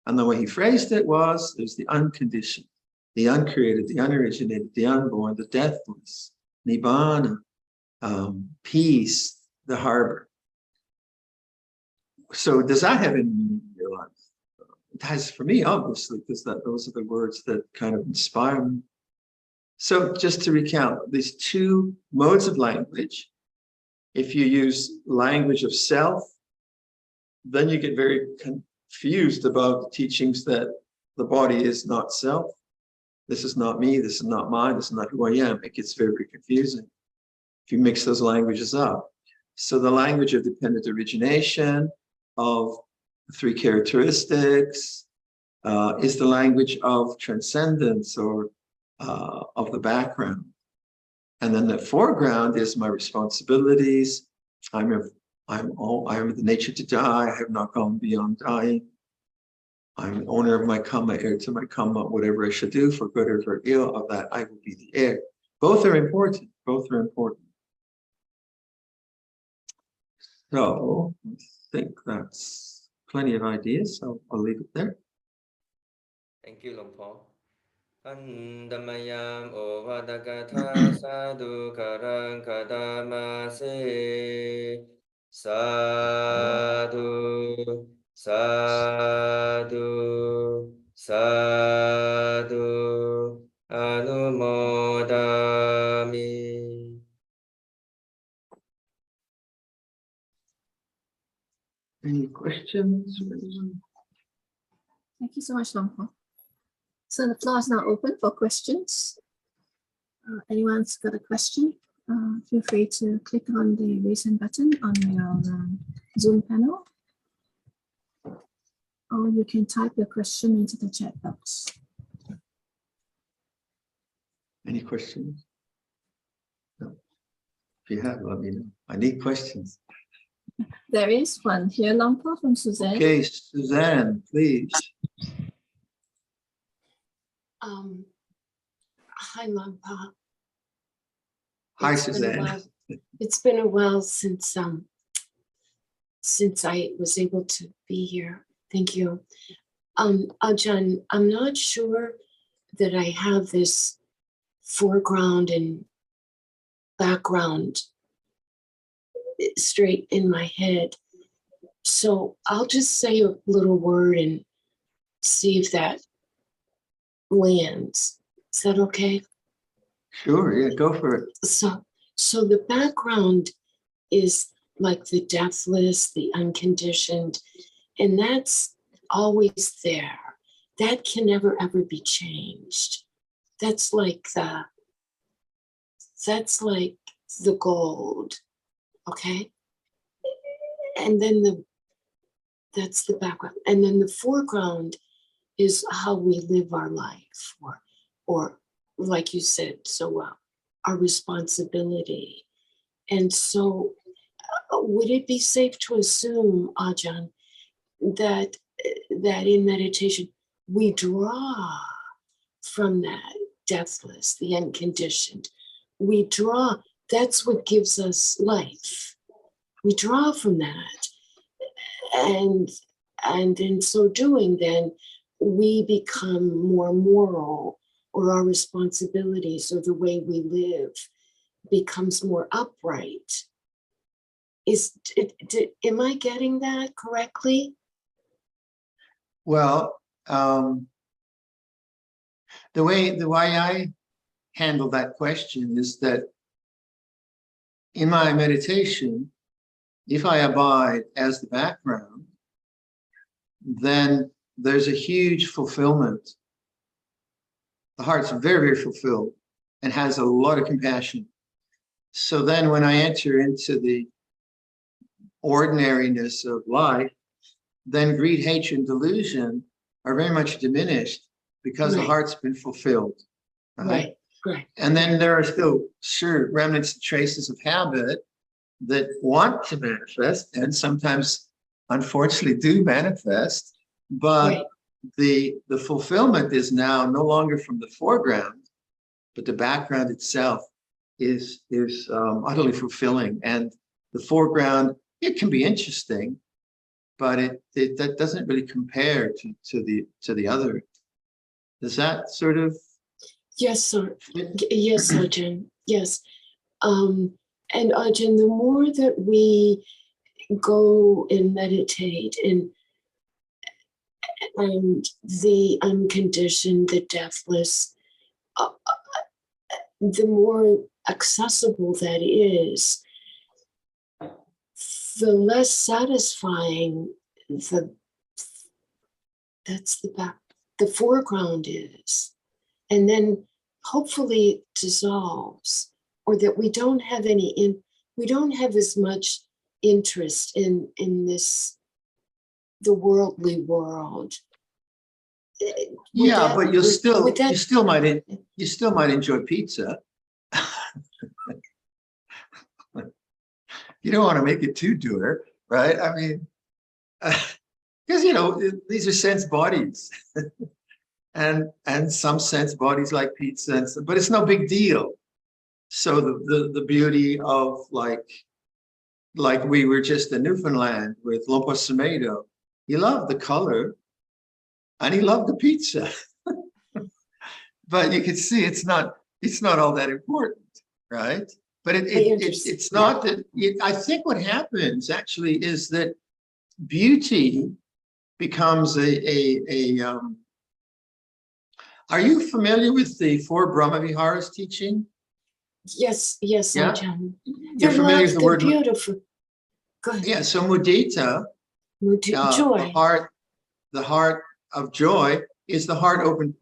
And the way he phrased it was, there's the unconditioned, the uncreated, the unoriginated, the unborn, the deathless, nibbana, peace, the harbor. So does that have any meaning in your life? It has for me, obviously, because those are the words that kind of inspire me. So just to recount, these two modes of language. If you use language of self, then you get very confused about the teachings that the body is not self. This is not me, this is not mine, this is not who I am. It gets very, very confusing if you mix those languages up. So the language of dependent origination, of three characteristics, is the language of transcendence or of the background. And then the foreground is my responsibilities. I am the nature to die. I have not gone beyond dying. I'm owner of my karma, heir to my karma. Whatever I should do, for good or for ill, of that I will be the heir. Both are important. Both are important. So I think that's plenty of ideas. So I'll leave it there. Thank you, Luang Por. อันดัมยามโอวาดกถาสาธุกรังคดามาเสสาธุสาธุสาธุอนุโมทามิ Any questions? Thank you so much, Longpo. So the floor is now open for questions. Anyone's got a question? Feel free to click on the raise hand button on your Zoom panel, or you can type your question into the chat box. Any questions? No. If you have, let me know. I need questions. There is one here, Longpo, from Suzanne. Okay, Suzanne, please. Hi, Longpo. Hi, It's been a Suzanne. while. It's been a while since I was able to be here. Thank you. Ajahn, I'm not sure that I have this foreground and background straight in my head. So I'll just say a little word and see if that lands. Is that okay? Sure, yeah, go for it. So the background is like the deathless, the unconditioned, and that's always there. That can never ever be changed. That's like the gold, okay? And then that's the background. And then the foreground is how we live our life, or like you said so well, our responsibility. And so would it be safe to assume, Ajahn, that in meditation we draw from that deathless, the unconditioned? We draw, that's what gives us life. We draw from that. And in so doing, then we become more moral, or our responsibilities or the way we live becomes more upright. Am I getting that correctly? Well, the way I handle that question is that in my meditation, if I abide as the background, then there's a huge fulfillment. The heart's very, very fulfilled and has a lot of compassion. So then when I enter into the ordinariness of life, then greed, hatred, and delusion are very much diminished because the heart's been fulfilled. Right. And then there are still sure remnants and traces of habit that want to manifest, and sometimes unfortunately do manifest, but the fulfillment is now no longer from the foreground, but the background itself is utterly fulfilling. And the foreground, it can be interesting, but that doesn't really compare to the other. Does that sort of? Yes, sir. Yes, Ajahn. Yes. And Ajahn, the more that we go and meditate and the unconditioned, the deathless, the more accessible that is, the less satisfying the foreground is. And then hopefully it dissolves, or that we don't have as much interest in this, the worldly world. Yeah, but you still might enjoy pizza. You don't want to make it too dour, right? I mean, because these are sense bodies, and some sense bodies like pizza, but it's no big deal. So the beauty of like we were just in Newfoundland with Lompo Semedo. He loved the color, and he loved the pizza. but you can see it's not all that important, right? But it's not that. I think what happens actually is that beauty becomes are you familiar with the 4 Brahmaviharas teaching? Yes, Yeah. Ajahn. You're familiar with the word? Beautiful. Go ahead. Yeah, so mudita, Joy. the heart of joy is the heart open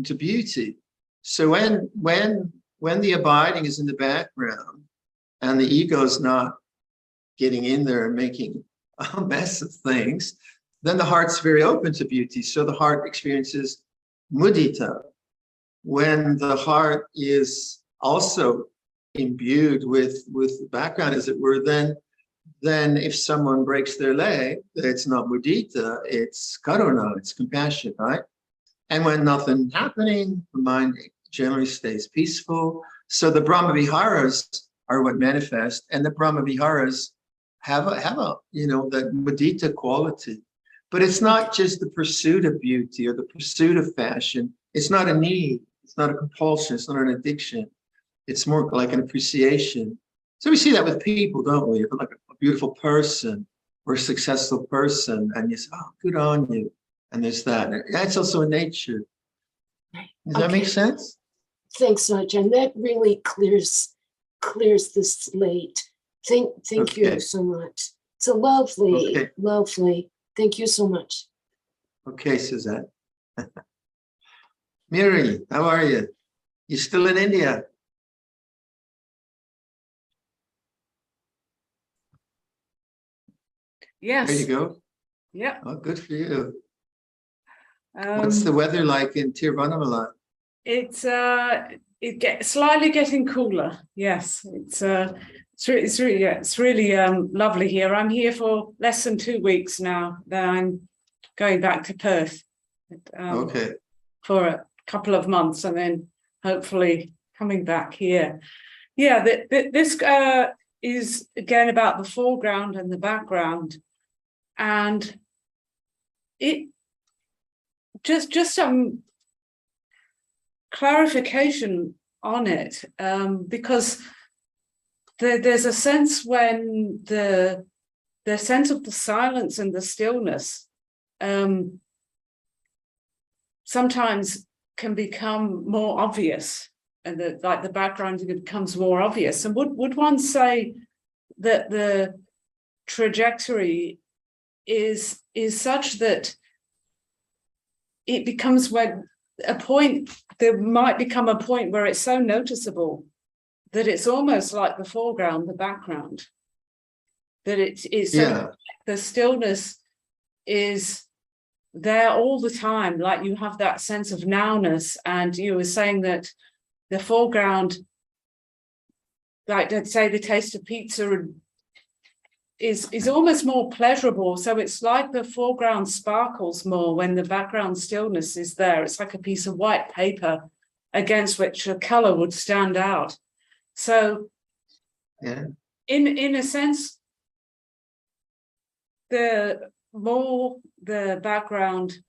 to beauty. So when the abiding is in the background and the ego is not getting in there and making a mess of things, then the heart's very open to beauty. So the heart experiences mudita. When the heart is also imbued with the background, as it were, then if someone breaks their leg, it's not mudita, it's karuna, it's compassion, right? And when nothing happening, the mind generally stays peaceful. So the Brahmaviharas are what manifest, and the Brahmaviharas have a that mudita quality. But it's not just the pursuit of beauty or the pursuit of fashion. It's not a need. It's not a compulsion. It's not an addiction. It's more like an appreciation. So we see that with people, don't we? Like a beautiful person or a successful person, and you say, "Oh, good on you." And there's that. That's also in nature. Does that make sense? Thanks, Ajahn. That really clears the slate. Thank you so much. It's a lovely. Thank you so much. Okay, Suzanne. Miri, how are you? You still in India? Yes. There you go. Yeah. Oh, good for you. What's the weather like in Tiruvannamalai? It's slightly getting cooler. Yes, it's really lovely here. I'm here for less than 2 weeks now. Then I'm going back to Perth. Okay. For a couple of months, and then hopefully coming back here. Yeah, this is again about the foreground and the background, and it just some clarification on it, because there's a sense when the sense of the silence and the stillness sometimes can become more obvious, and the background becomes more obvious. And would one say that the trajectory is such that it becomes there might become a point where it's so noticeable that it's almost like the foreground, the background, that it's the stillness is there all the time, like you have that sense of nowness. And you were saying that the foreground, like let's say the taste of pizza, is almost more pleasurable. So it's like the foreground sparkles more when the background stillness is there. It's like a piece of white paper against which a color would stand out. So in a sense, the more the background,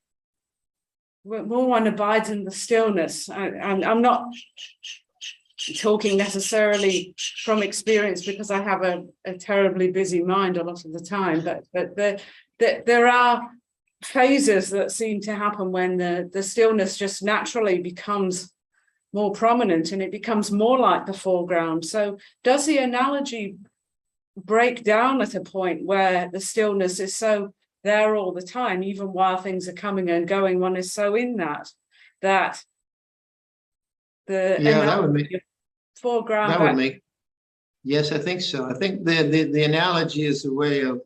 more one abides in the stillness. I'm not talking necessarily from experience, because I have a terribly busy mind a lot of the time, but there are phases that seem to happen when the stillness just naturally becomes more prominent, and it becomes more like the foreground. So does the analogy break down at a point where the stillness is so there all the time, even while things are coming and going, one is so in that that would make foreground. That would make, yes, I think so. I think the analogy is a way of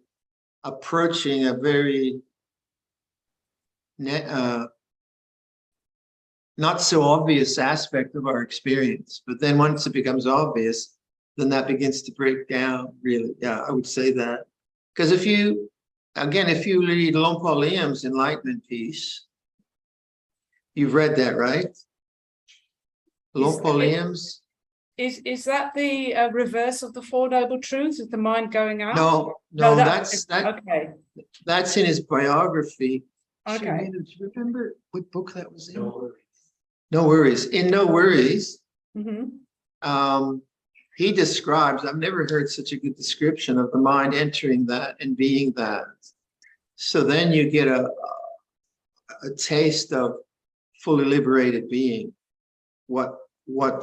approaching a very not so obvious aspect of our experience. But then once it becomes obvious, then that begins to break down, really. Yeah, I would say that. Because if you read Lompo Liam's Enlightenment Piece, you've read that, right? Lompo Liam's. Is that the reverse of the Four Noble Truths? Is the mind going out? No, that's okay. That's in his biography. Okay. Do you remember what book that was in? No worries. In No Worries, Mhm. he describes, I've never heard such a good description of the mind entering that and being that. So then you get a taste of fully liberated being, what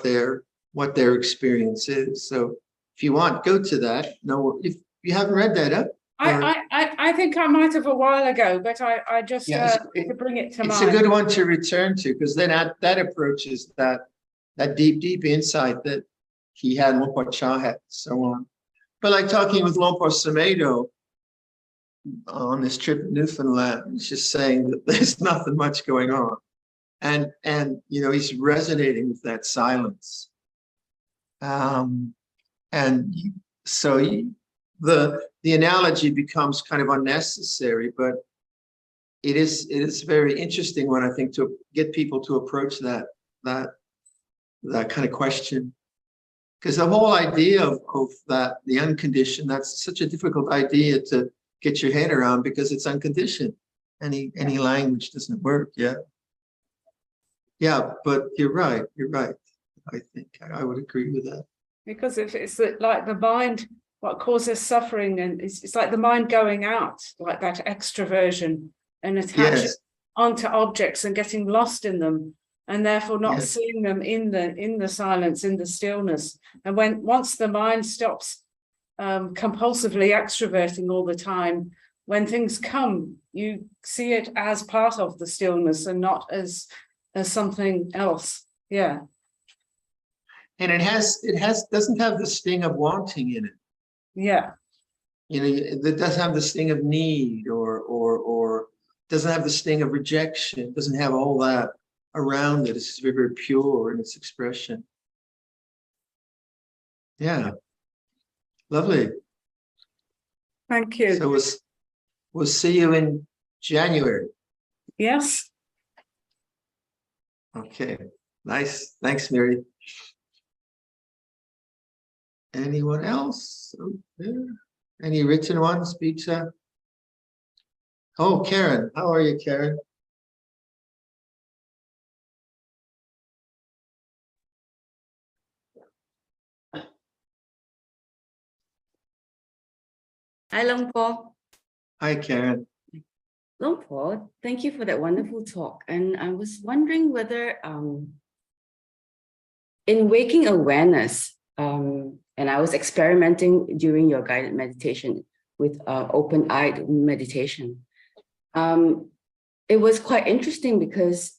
their experience is. So if you want, go to that. No, if you haven't read that up. I think I might have a while ago, but I just Yes, to bring it to it's mind. a good one to return to, because then that approaches that deep insight that he had, Lumpur Cha had, so on. But like talking with Lumpur Samedo on this trip in Newfoundland, he's just saying that there's nothing much going on. And you know, he's resonating with that silence. And so the analogy becomes kind of unnecessary, but it is very interesting when I think to get people to approach that kind of question. Because the whole idea of that, the unconditioned, that's such a difficult idea to get your head around because it's unconditioned. Any language doesn't work. Yeah, but you're right. I think I would agree with that. Because if it's like the mind, what causes suffering, and it's like the mind going out, like that extroversion, and attaching onto objects and getting lost in them, and therefore not seeing them in the silence, in the stillness. And once the mind stops compulsively extroverting all the time, when things come, you see it as part of the stillness and not as something else. Yeah. And it doesn't have the sting of wanting in it. Yeah. You know, it doesn't have the sting of need or doesn't have the sting of rejection. It doesn't have all that around it. It's very, very pure in its expression. Yeah. Lovely. Thank you. So we'll see you in January. Yes. Okay. Nice. Thanks, Mary. Anyone else? Okay. Any written ones, Bita? Oh, Karen. How are you, Karen? Hi, Lumpur. Hi, Karen. Lumpur, thank you for that wonderful talk. And I was wondering whether in waking awareness, and I was experimenting during your guided meditation with open-eyed meditation. It was quite interesting because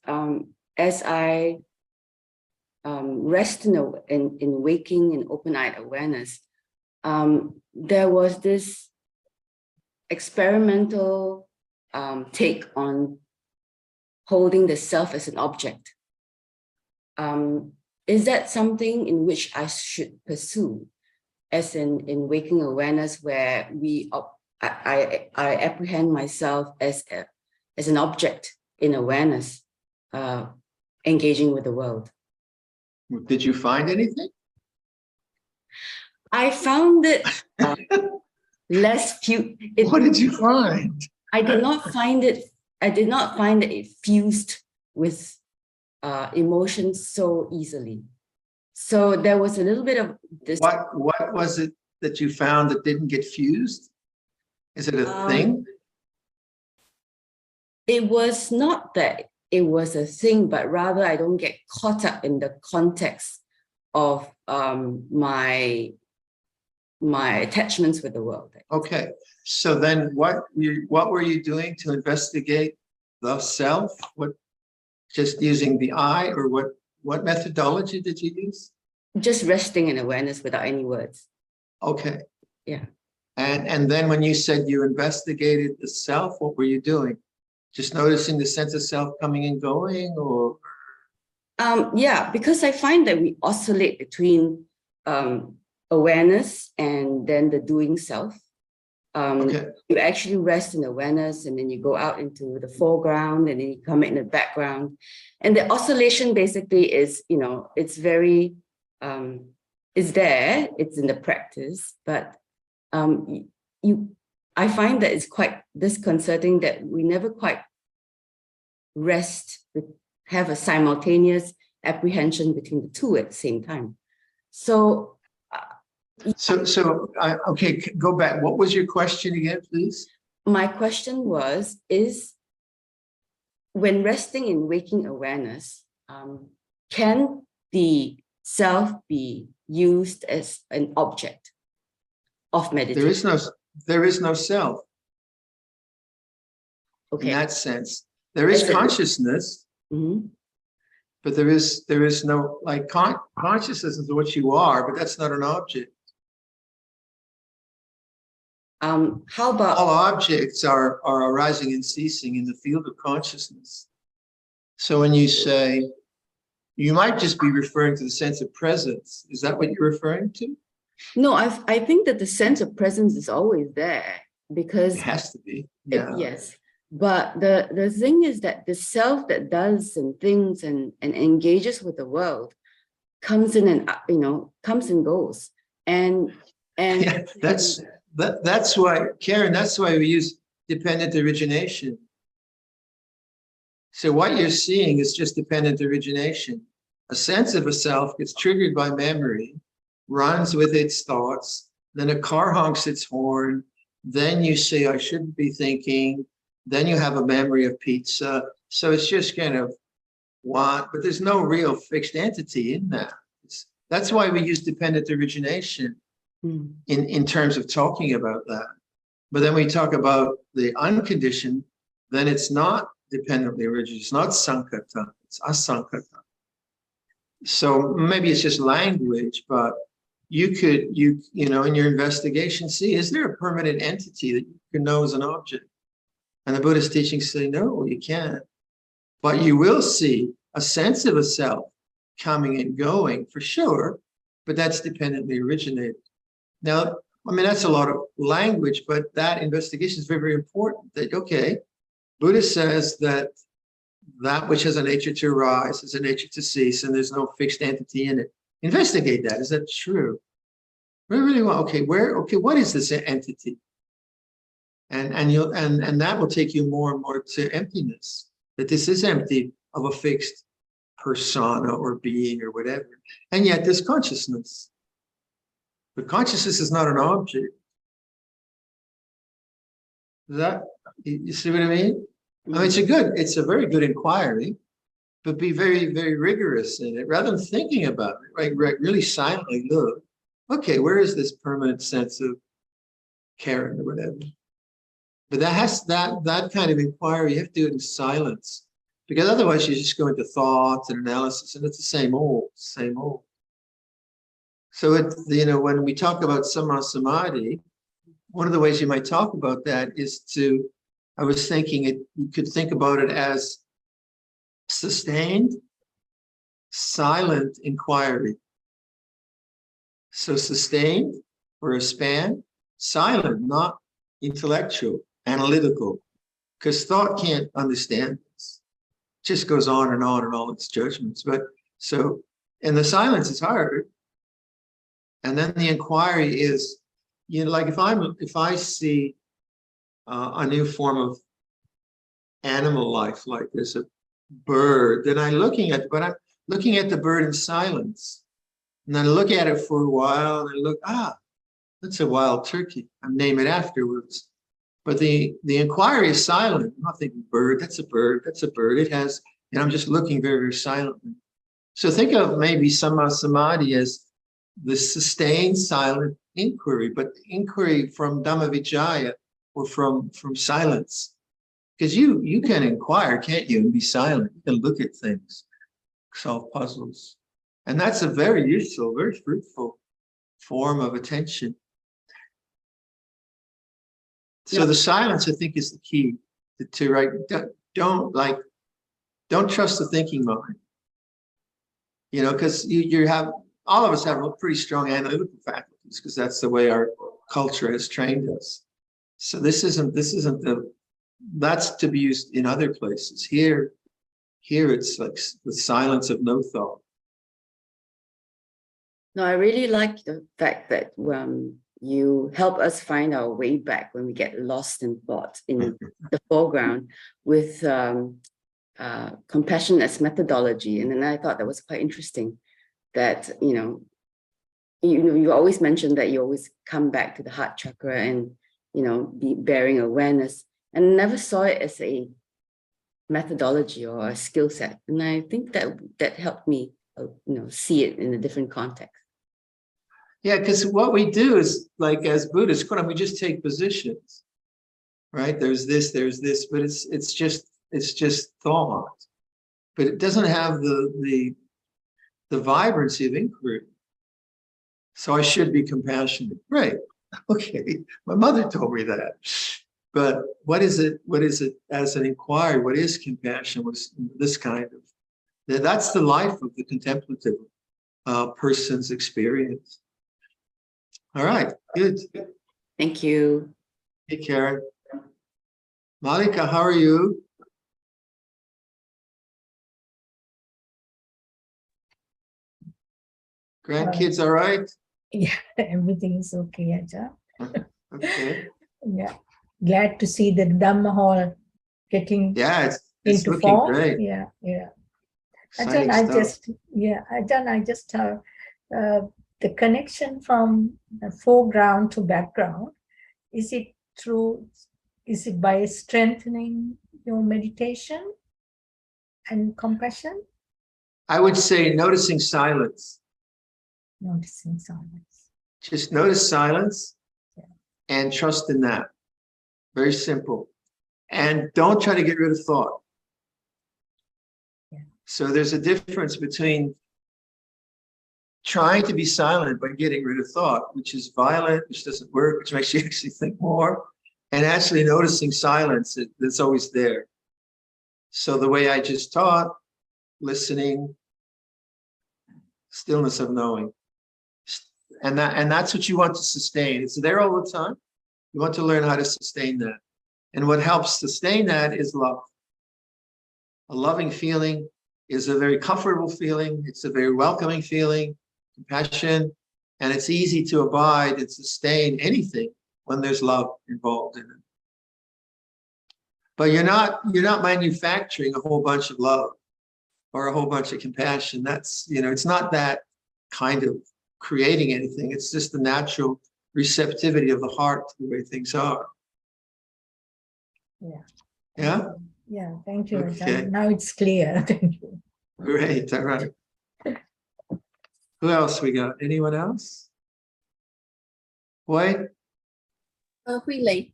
as I rest in waking and open-eyed awareness, there was this experimental take on holding the self as an object. Is that something in which I should pursue, as in waking awareness, where I apprehend myself as an object in awareness, engaging with the world? Did you find anything? I found it less What did you find? I did not find that it fused with emotions so easily. So there was a little bit of this. What was it that you found that didn't get fused? Is it a thing? It was not that it was a thing, but rather I don't get caught up in the context of my attachments with the world. Okay, so then what were you doing to investigate the self? Just using the I, or what methodology did you use? Just resting in awareness without any words. Okay. Yeah. And then when you said you investigated the self, what were you doing? Just noticing the sense of self coming and going, or? Yeah, because I find that we oscillate between awareness and then the doing self. Okay. You actually rest in awareness, and then you go out into the foreground, and then you come in the background. And the oscillation basically is, it's very, it's there, it's in the practice, but I find that it's quite disconcerting that we never quite rest with have a simultaneous apprehension between the two at the same time. So, Okay, go back. What was your question again, please? my question was, is when resting in waking awareness, can the self be used as an object of meditation? There is no self Okay. in that sense. There is consciousness, Mhm. but there is no, like, consciousness is what you are, but that's not an object. How about All objects are arising and ceasing in the field of consciousness. So when you say, you might just be referring to the sense of presence. Is that what you're referring to? no, I think that the sense of presence is always there because It has to be. Yeah. yes. But the thing is that the self that does and thinks and engages with the world comes in and comes and goes. And Yeah, that's why, Karen, that's why we use dependent origination. So what you're seeing is just dependent origination. A sense of a self gets triggered by memory, runs with its thoughts, then a car honks its horn, then you say, I shouldn't be thinking, then you have a memory of pizza. So it's just kind of but there's no real fixed entity in that. That's why we use dependent origination in terms of talking about that. But then we talk about the unconditioned, then it's not dependently original, it's not sankata, it's asankata. So maybe it's just language, but you could, in your investigation, see, is there a permanent entity that you can know as an object? And the Buddhist teachings say, no, you can't. But you will see a sense of a self coming and going for sure, but that's dependently originated. Now, I mean, that's a lot of language, but that investigation is very, very important. That, okay, Buddha says that which has a nature to arise has a nature to cease, and there's no fixed entity in it. Investigate that. Is that true? We really want, what is this entity? And that will take you more and more to emptiness, that this is empty of a fixed persona or being or whatever. And yet there's consciousness. But consciousness is not an object. You see what I mean? I mean, it's a very good inquiry, but be very, very rigorous in it. Rather than thinking about it, right, really silently look, okay, where is this permanent sense of caring or whatever? But that kind of inquiry, you have to do it in silence, because otherwise you just go into thoughts and analysis, and it's the same old. So when we talk about samma samadhi, one of the ways you might talk about that is I was thinking you could think about it as sustained, silent inquiry. So sustained for a span, silent, not intellectual, analytical, because thought can't understand this. It just goes on and all its judgments. And the silence is hard. And then the inquiry is, like if I see a new form of animal life, like there's a bird, then I'm looking at the bird in silence. And then I look at it for a while and I look, that's a wild turkey. I name it afterwards. But the inquiry is silent. I'm not thinking bird, that's a bird. It has, and I'm just looking very, very silently. So think of maybe samma samadhi as the sustained silent inquiry, but inquiry from Dhamma Vicaya or from silence. Because you can inquire, can't you, and be silent. You can look at things, solve puzzles. And that's a very useful, very fruitful form of attention. So the silence, I think, is the key to don't trust the thinking mind. Because all of us have pretty strong analytical faculties, because that's the way our culture has trained us. So that's to be used in other places. Here it's like the silence of no thought. No, I really like the fact that you help us find our way back when we get lost in thought in the foreground with compassion as methodology. And then I thought that was quite interesting that, you always mention that you always come back to the heart chakra and, be bearing awareness, and never saw it as a methodology or a skill set. And I think that helped me, see it in a different context. Yeah, because what we do is, like as Buddhists, we just take positions, right? There's this, but it's just thought, but it doesn't have the vibrancy of inquiry. So I should be compassionate. Right. Okay. My mother told me that. But what is it as an inquiry? What is compassion? What's this kind of, that's the life of the contemplative person's experience. All right, good. Thank you. Hey, Karen. Malika, how are you? Grandkids, all right? Yeah, everything is okay, Ajahn. Okay. Yeah, glad to see the Dhamma hall getting Yeah, it's into looking form. great. Yeah. Exciting Ajahn, I just have the connection from the foreground to background. Is it by strengthening your meditation and compassion? I would say noticing silence. Noticing silence. Just notice silence, Yeah. and trust in that. Very simple. And don't try to get rid of thought. Yeah. So there's a difference between trying to be silent by getting rid of thought, which is violent, which doesn't work, which makes you actually think more, and actually noticing silence that's always there. So the way I just taught, listening, stillness of knowing. And that's what you want to sustain. It's there all the time. You want to learn how to sustain that. And what helps sustain that is love. A loving feeling is a very comfortable feeling. It's a very welcoming feeling, compassion, and it's easy to abide and sustain anything when there's love involved in it. But you're not manufacturing a whole bunch of love or a whole bunch of compassion. That's, it's not that kind of creating anything. It's just the natural receptivity of the heart to the way things are. Yeah. Yeah? Yeah, thank you, Okay. Ajahn. Now it's clear. Thank you. Great. All right. Who else we got? Anyone else? Wait, Huy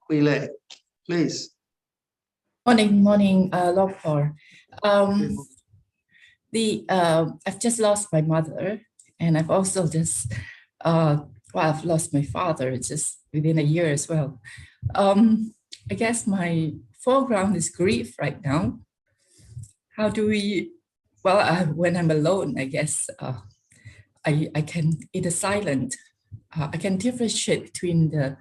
Huile, please. Morning, Lopor. I've just lost my mother, and I've also just I've lost my father just within a year as well. I guess my foreground is grief right now. How do we? Well, when I'm alone, I guess I can either silent. I can differentiate between the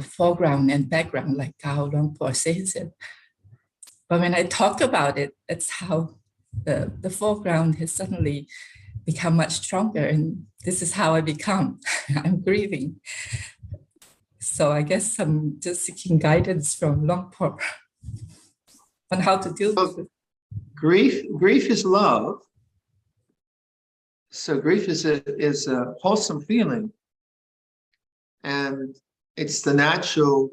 foreground and background, like how Longpo says it. But when I talk about it, that's how the foreground has suddenly become much stronger. And this is how I become. I'm grieving. So I guess I'm just seeking guidance from Longpo on how to deal with it. Grief is love. So grief is a wholesome feeling. And it's the natural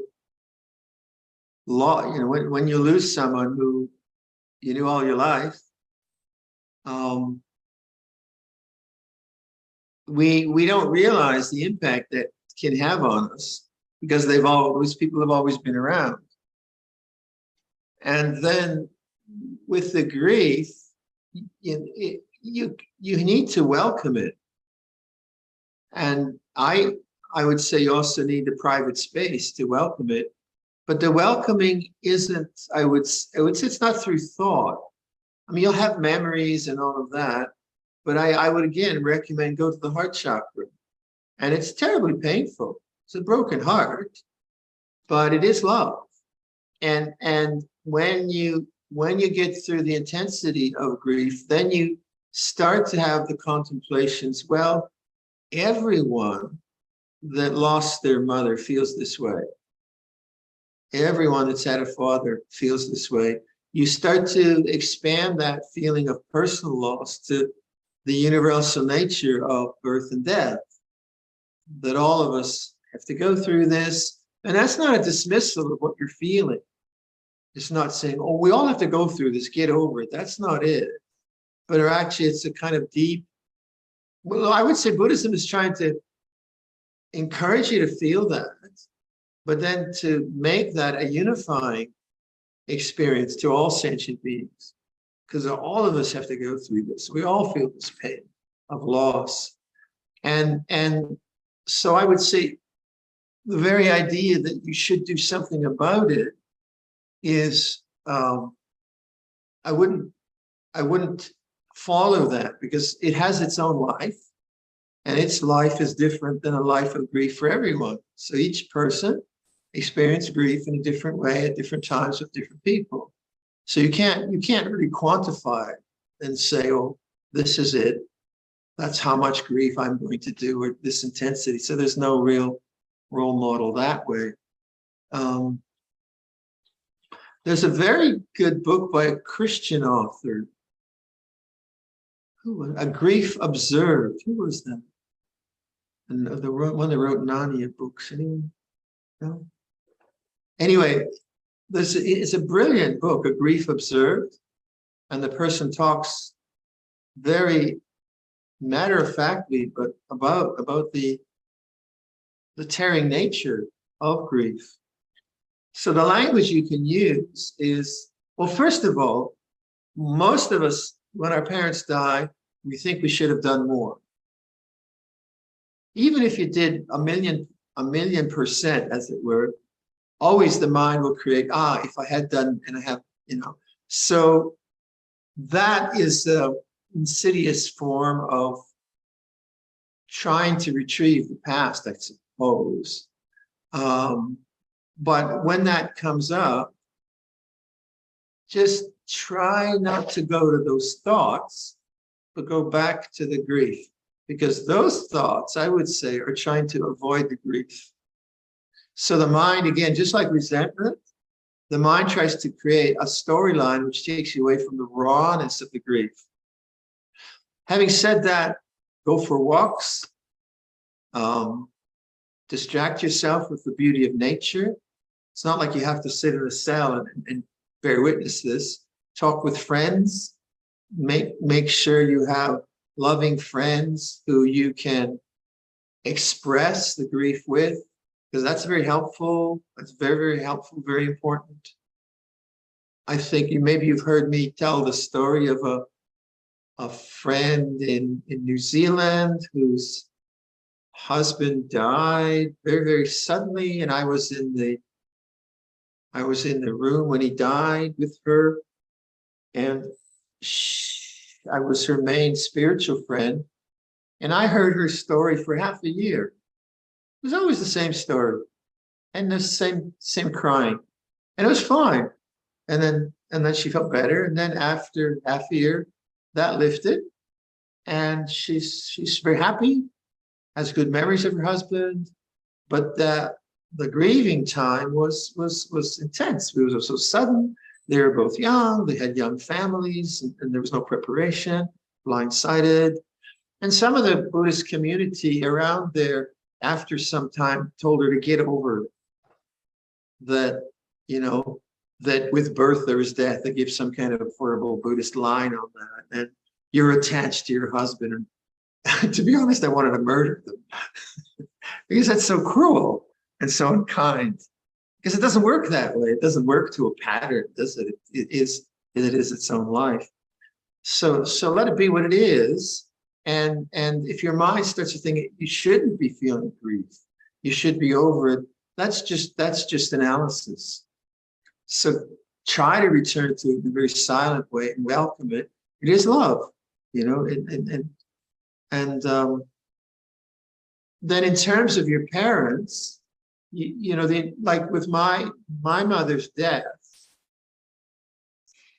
law, when you lose someone who you knew all your life, we don't realize the impact that can have on us because people have always been around. And then with the grief, you need to welcome it. And I would say you also need a private space to welcome it. But the welcoming isn't, I would say it's not through thought. I mean, you'll have memories and all of that, but I would again recommend go to the heart chakra. And it's terribly painful. It's a broken heart, but it is love. And when you get through the intensity of grief, then you start to have the contemplations, well, everyone that lost their mother feels this way. everyone that's had a father feels this way. You start to expand that feeling of personal loss to the universal nature of birth and death, that all of us have to go through this. And that's not a dismissal of what you're feeling. It's not saying, oh, we all have to go through this, get over it. That's not it. But actually, it's a kind of deep, well, I would say Buddhism is trying to encourage you to feel that, but then to make that a unifying experience to all sentient beings, because all of us have to go through this. We all feel this pain of loss. And so I would say the very idea that you should do something about it is, I wouldn't follow that, because it has its own life, and its life is different than a life of grief for everyone. So each person experiences grief in a different way at different times with different people. So you can't really quantify it and say, oh, this is it. That's how much grief I'm going to do, or this intensity. So there's no real role model that way. There's a very good book by a Christian author. A Grief Observed. Who was that? And the one that wrote Narnia books. Anyone? No? Anyway, it's a brilliant book, A Grief Observed. And the person talks very matter-of-factly, but about the tearing nature of grief. So the language you can use is, well, first of all, most of us, when our parents die, we think we should have done more. Even if you did a million %, as it were, always the mind will create, if I had done, and I have, So that is an insidious form of trying to retrieve the past, I suppose. But when that comes up, just try not to go to those thoughts, but go back to the grief. Because those thoughts, I would say, are trying to avoid the grief. So the mind, again, just like resentment, the mind tries to create a storyline which takes you away from the rawness of the grief. Having said that, go for walks, distract yourself with the beauty of nature. It's not like you have to sit in a cell and bear witness this. Talk with friends, make sure you have loving friends who you can express the grief with, because that's very helpful. That's very, very helpful, very important. I think maybe you've heard me tell the story of a friend in New Zealand whose husband died very, very suddenly, and I was in the room when he died with her, and I was her main spiritual friend, and I heard her story for half a year. It was always the same story, and the same crying, and it was fine. And then she felt better, and then after half a year, that lifted, and she's very happy, has good memories of her husband, but the grieving time was intense. It was so sudden. They were both young, they had young families, and there was no preparation, blindsided. And some of the Buddhist community around there, after some time, told her to get over it. That, that with birth there is death. They give some kind of horrible Buddhist line on that. And you're attached to your husband. And to be honest, I wanted to murder them. Because that's so cruel and so unkind. Because it doesn't work that way. It doesn't work to a pattern, does it? It is its own life. So let it be what it is. And if your mind starts to think you shouldn't be feeling grief, you should be over it, that's just analysis. So try to return to it in a very silent way and welcome it. It is love, and then in terms of your parents, like with my mother's death,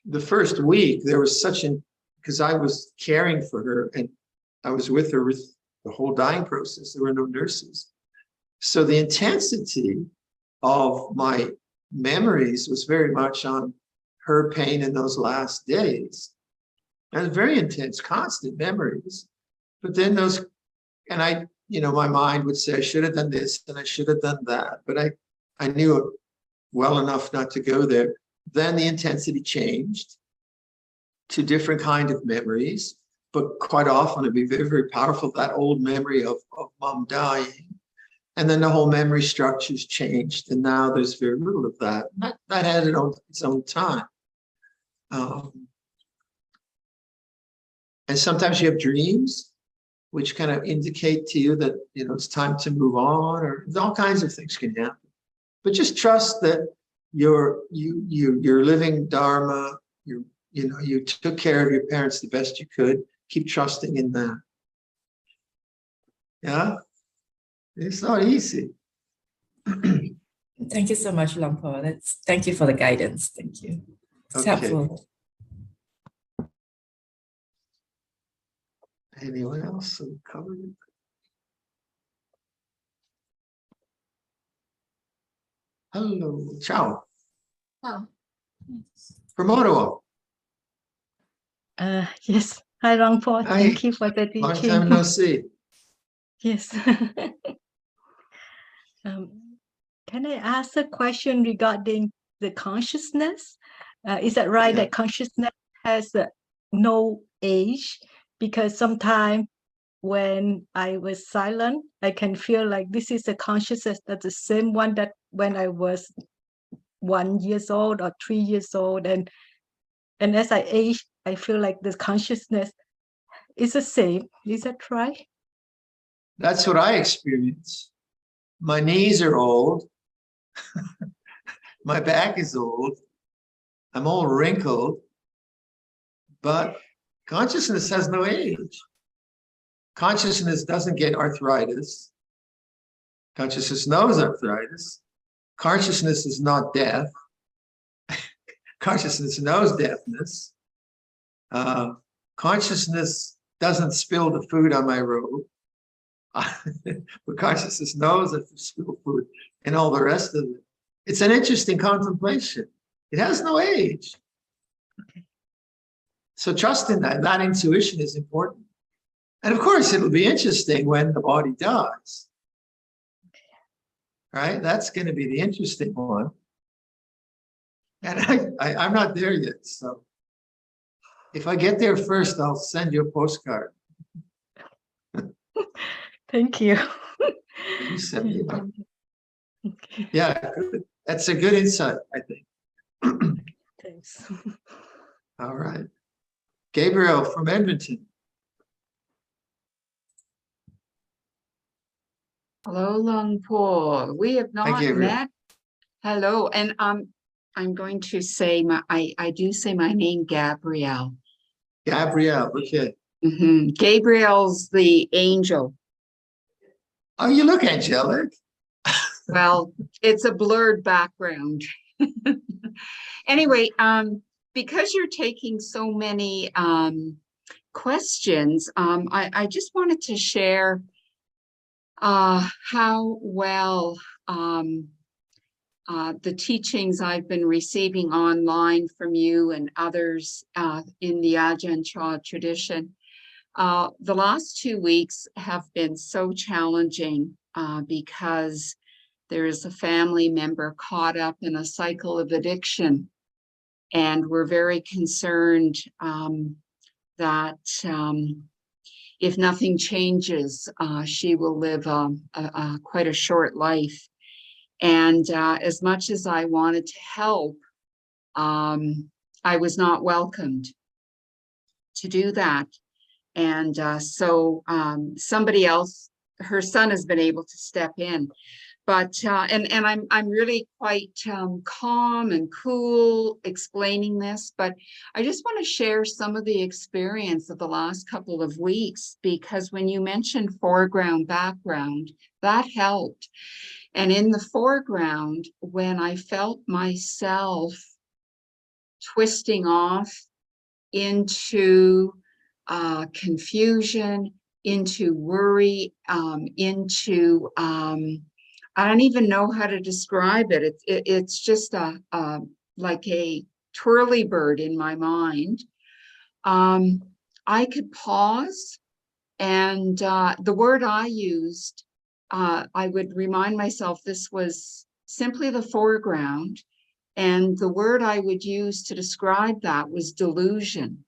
the first week there was because I was caring for her and I was with her with the whole dying process. There were no nurses. So the intensity of my memories was very much on her pain in those last days. And very intense, constant memories. But then those, and I, my mind would say, I should have done this and I should have done that. But I knew it well enough not to go there. Then the intensity changed to different kind of memories, but quite often it'd be very, very powerful, that old memory of mom dying. And then the whole memory structures changed. And now there's very little of that. That had its own time. And sometimes you have dreams, which kind of indicate to you that, it's time to move on, or all kinds of things can happen. But just trust that you're living Dharma. You took care of your parents the best you could. Keep trusting in that. Yeah, it's not easy. Thank you so much, Longpo. Thank you for the guidance. Thank you. It's helpful. Anyone else covered it? Hello, ciao. Oh. Promoto. Yes. Hi, Rangpo. Hi. Thank you for the teaching. Long time no see. Yes. Can I ask a question regarding the consciousness? Is that right that consciousness has no age? Because sometimes when I was silent, I can feel like this is a consciousness that's the same one that when I was 1 year old or 3 years old. And as I age, I feel like the consciousness is the same. Is that right? That's what I experience. My knees are old. My back is old. I'm all wrinkled. But consciousness has no age. Consciousness doesn't get arthritis. Consciousness knows arthritis. Consciousness is not death. Consciousness knows deafness. Consciousness doesn't spill the food on my robe. But consciousness knows if you spill food and all the rest of it. It's an interesting contemplation. It has no age. Okay. So trust in that intuition is important. And of course, it'll be interesting when the body dies. Right? That's going to be the interesting one. And I'm not there yet. So if I get there first, I'll send you a postcard. Thank you. You send me one. Okay. Yeah, good. That's a good insight, I think. Thanks. All right. Gabriel from Edmonton. Hello, Longpo. We have not Gabriel. met. Hello, and I'm going to say I do say my name, Gabrielle. Gabrielle, okay. Gabriel's the angel. Oh, you look angelic. Well, it's a blurred background. Anyway, because you're taking so many questions, I just wanted to share how well the teachings I've been receiving online from you and others in the Ajahn Chah tradition. The last 2 weeks have been so challenging because there is a family member caught up in a cycle of addiction. And we're very concerned that if nothing changes, she will live quite a short life. And as much as I wanted to help, I was not welcomed to do that. And so somebody else, her son has been able to step in. But and I'm really quite calm and cool explaining this, but I just want to share some of the experience of the last couple of weeks, because when you mentioned foreground, background, that helped. And in the foreground, when I felt myself twisting off into confusion, into worry, into I don't even know how to describe it. It's just like a twirly bird in my mind. I could pause, and the word I used, I would remind myself this was simply the foreground, and the word I would use to describe that was delusion,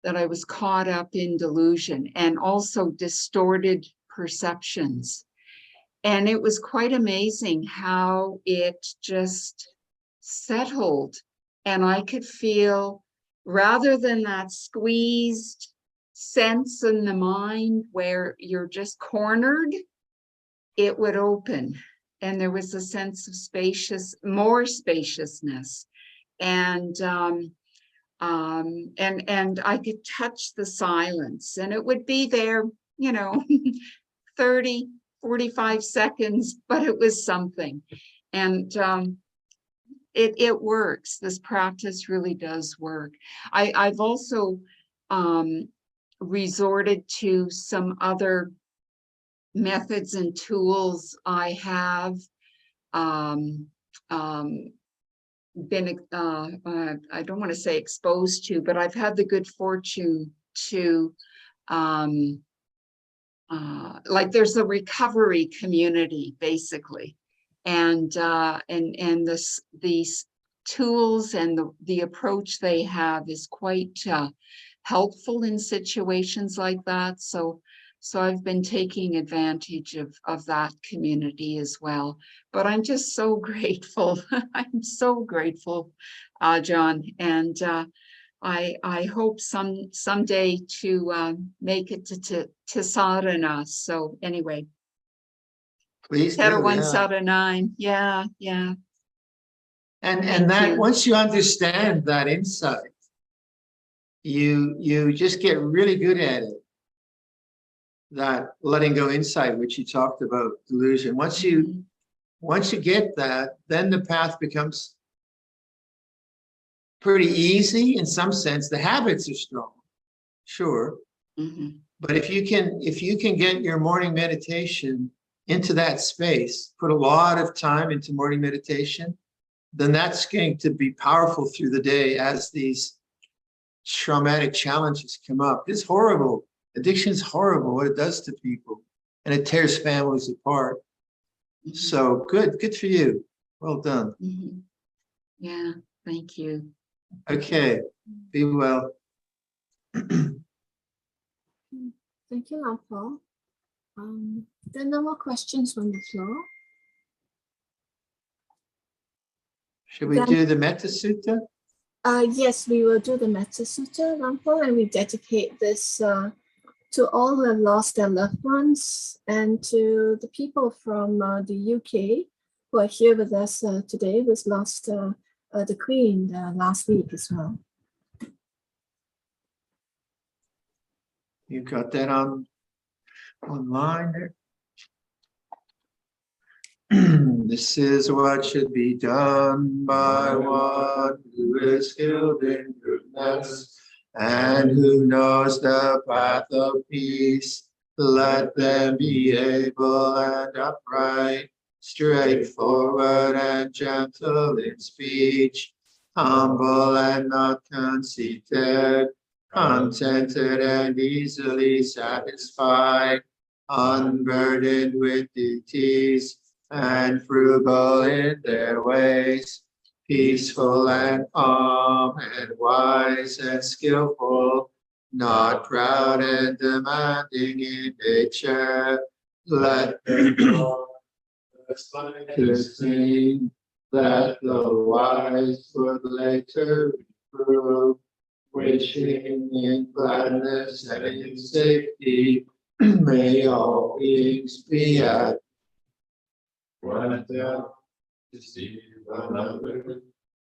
that I was caught up in delusion, and also distorted perceptions. And it was quite amazing how it just settled, and I could feel, rather than that squeezed sense in the mind where you're just cornered, it would open, and there was a sense of more spaciousness, and I could touch the silence, and it would be there, 30, 45 seconds, but it was something. And it works. This practice really does work. I've also resorted to some other methods and tools. I have been, I don't want to say exposed to, but I've had the good fortune to, like there's a recovery community basically. And these tools and the approach they have is quite helpful in situations like that. So I've been taking advantage of that community as well. But I'm just so grateful. I'm so grateful, Ajahn. And I hope someday to make it to sadhana. So anyway. Please do, One yeah. sadhana. Yeah. And that once you understand that insight, you just get really good at it. That letting go insight, which you talked about, delusion. Once you get that, then the path becomes pretty easy in some sense. The habits are strong, sure. But if you can get your morning meditation into that space, put a lot of time into morning meditation, then that's going to be powerful through the day as these traumatic challenges come up. It's horrible. Addiction is horrible, what it does to people, and it tears families apart. So good for you. Well done. Yeah, thank you. Okay, be well. Thank you, Lampo. There are no more questions from the floor. Should we do the Metta Sutta? Yes, we will do the Metta Sutta, Lampo, and we dedicate this to all who have lost their loved ones, and to the people from the UK who are here with us today, who's lost the Queen last week as well. You got that online there? This is what should be done by one who is skilled in goodness and who knows the path of peace. Let them be able and upright, straightforward and gentle in speech, humble and not conceited, contented and easily satisfied, unburdened with duties, and frugal in their ways, peaceful and calm and wise and skillful, not proud and demanding in nature. Let them know the thing that the wise would later reprove, wishing in gladness and in safety may all beings be at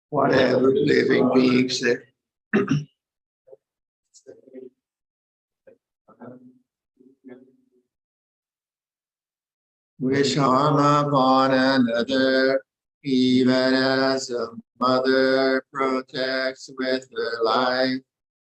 whatever living beings there. Wish harm upon another, even as a mother protects with her life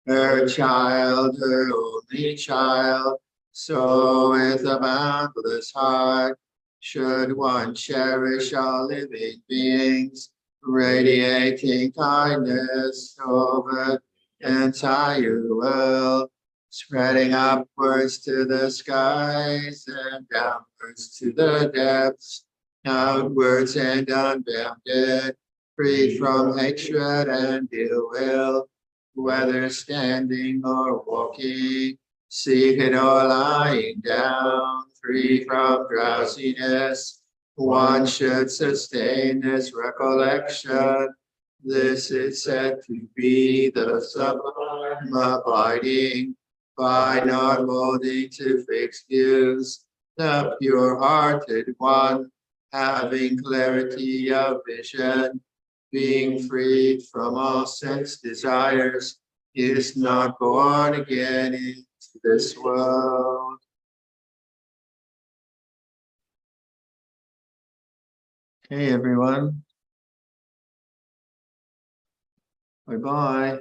her child, her only child, so with a boundless heart Should one cherish all living beings, radiating kindness over the entire world, spreading upwards to the skies and downwards to the depths, outwards and unbounded, freed from hatred and ill will, whether standing or walking, seated or lying down, free from drowsiness. One should sustain this recollection. This is said to be the sublime abiding, by not molding to fixed views, the pure-hearted one, having clarity of vision, being freed from all sense desires, is not born again into this world. Okay, everyone. Bye-bye.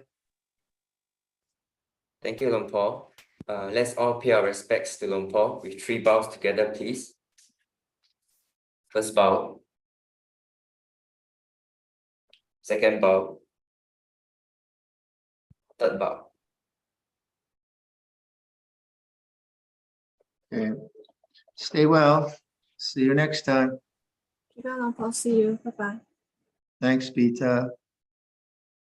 Thank you, Luang Por. Let's all pay our respects to Luang Por with 3 bows together, please. First bow. Second bow. Third bow. Okay. Stay well. See you next time. I'll see you. Bye-bye. Thanks, Bita.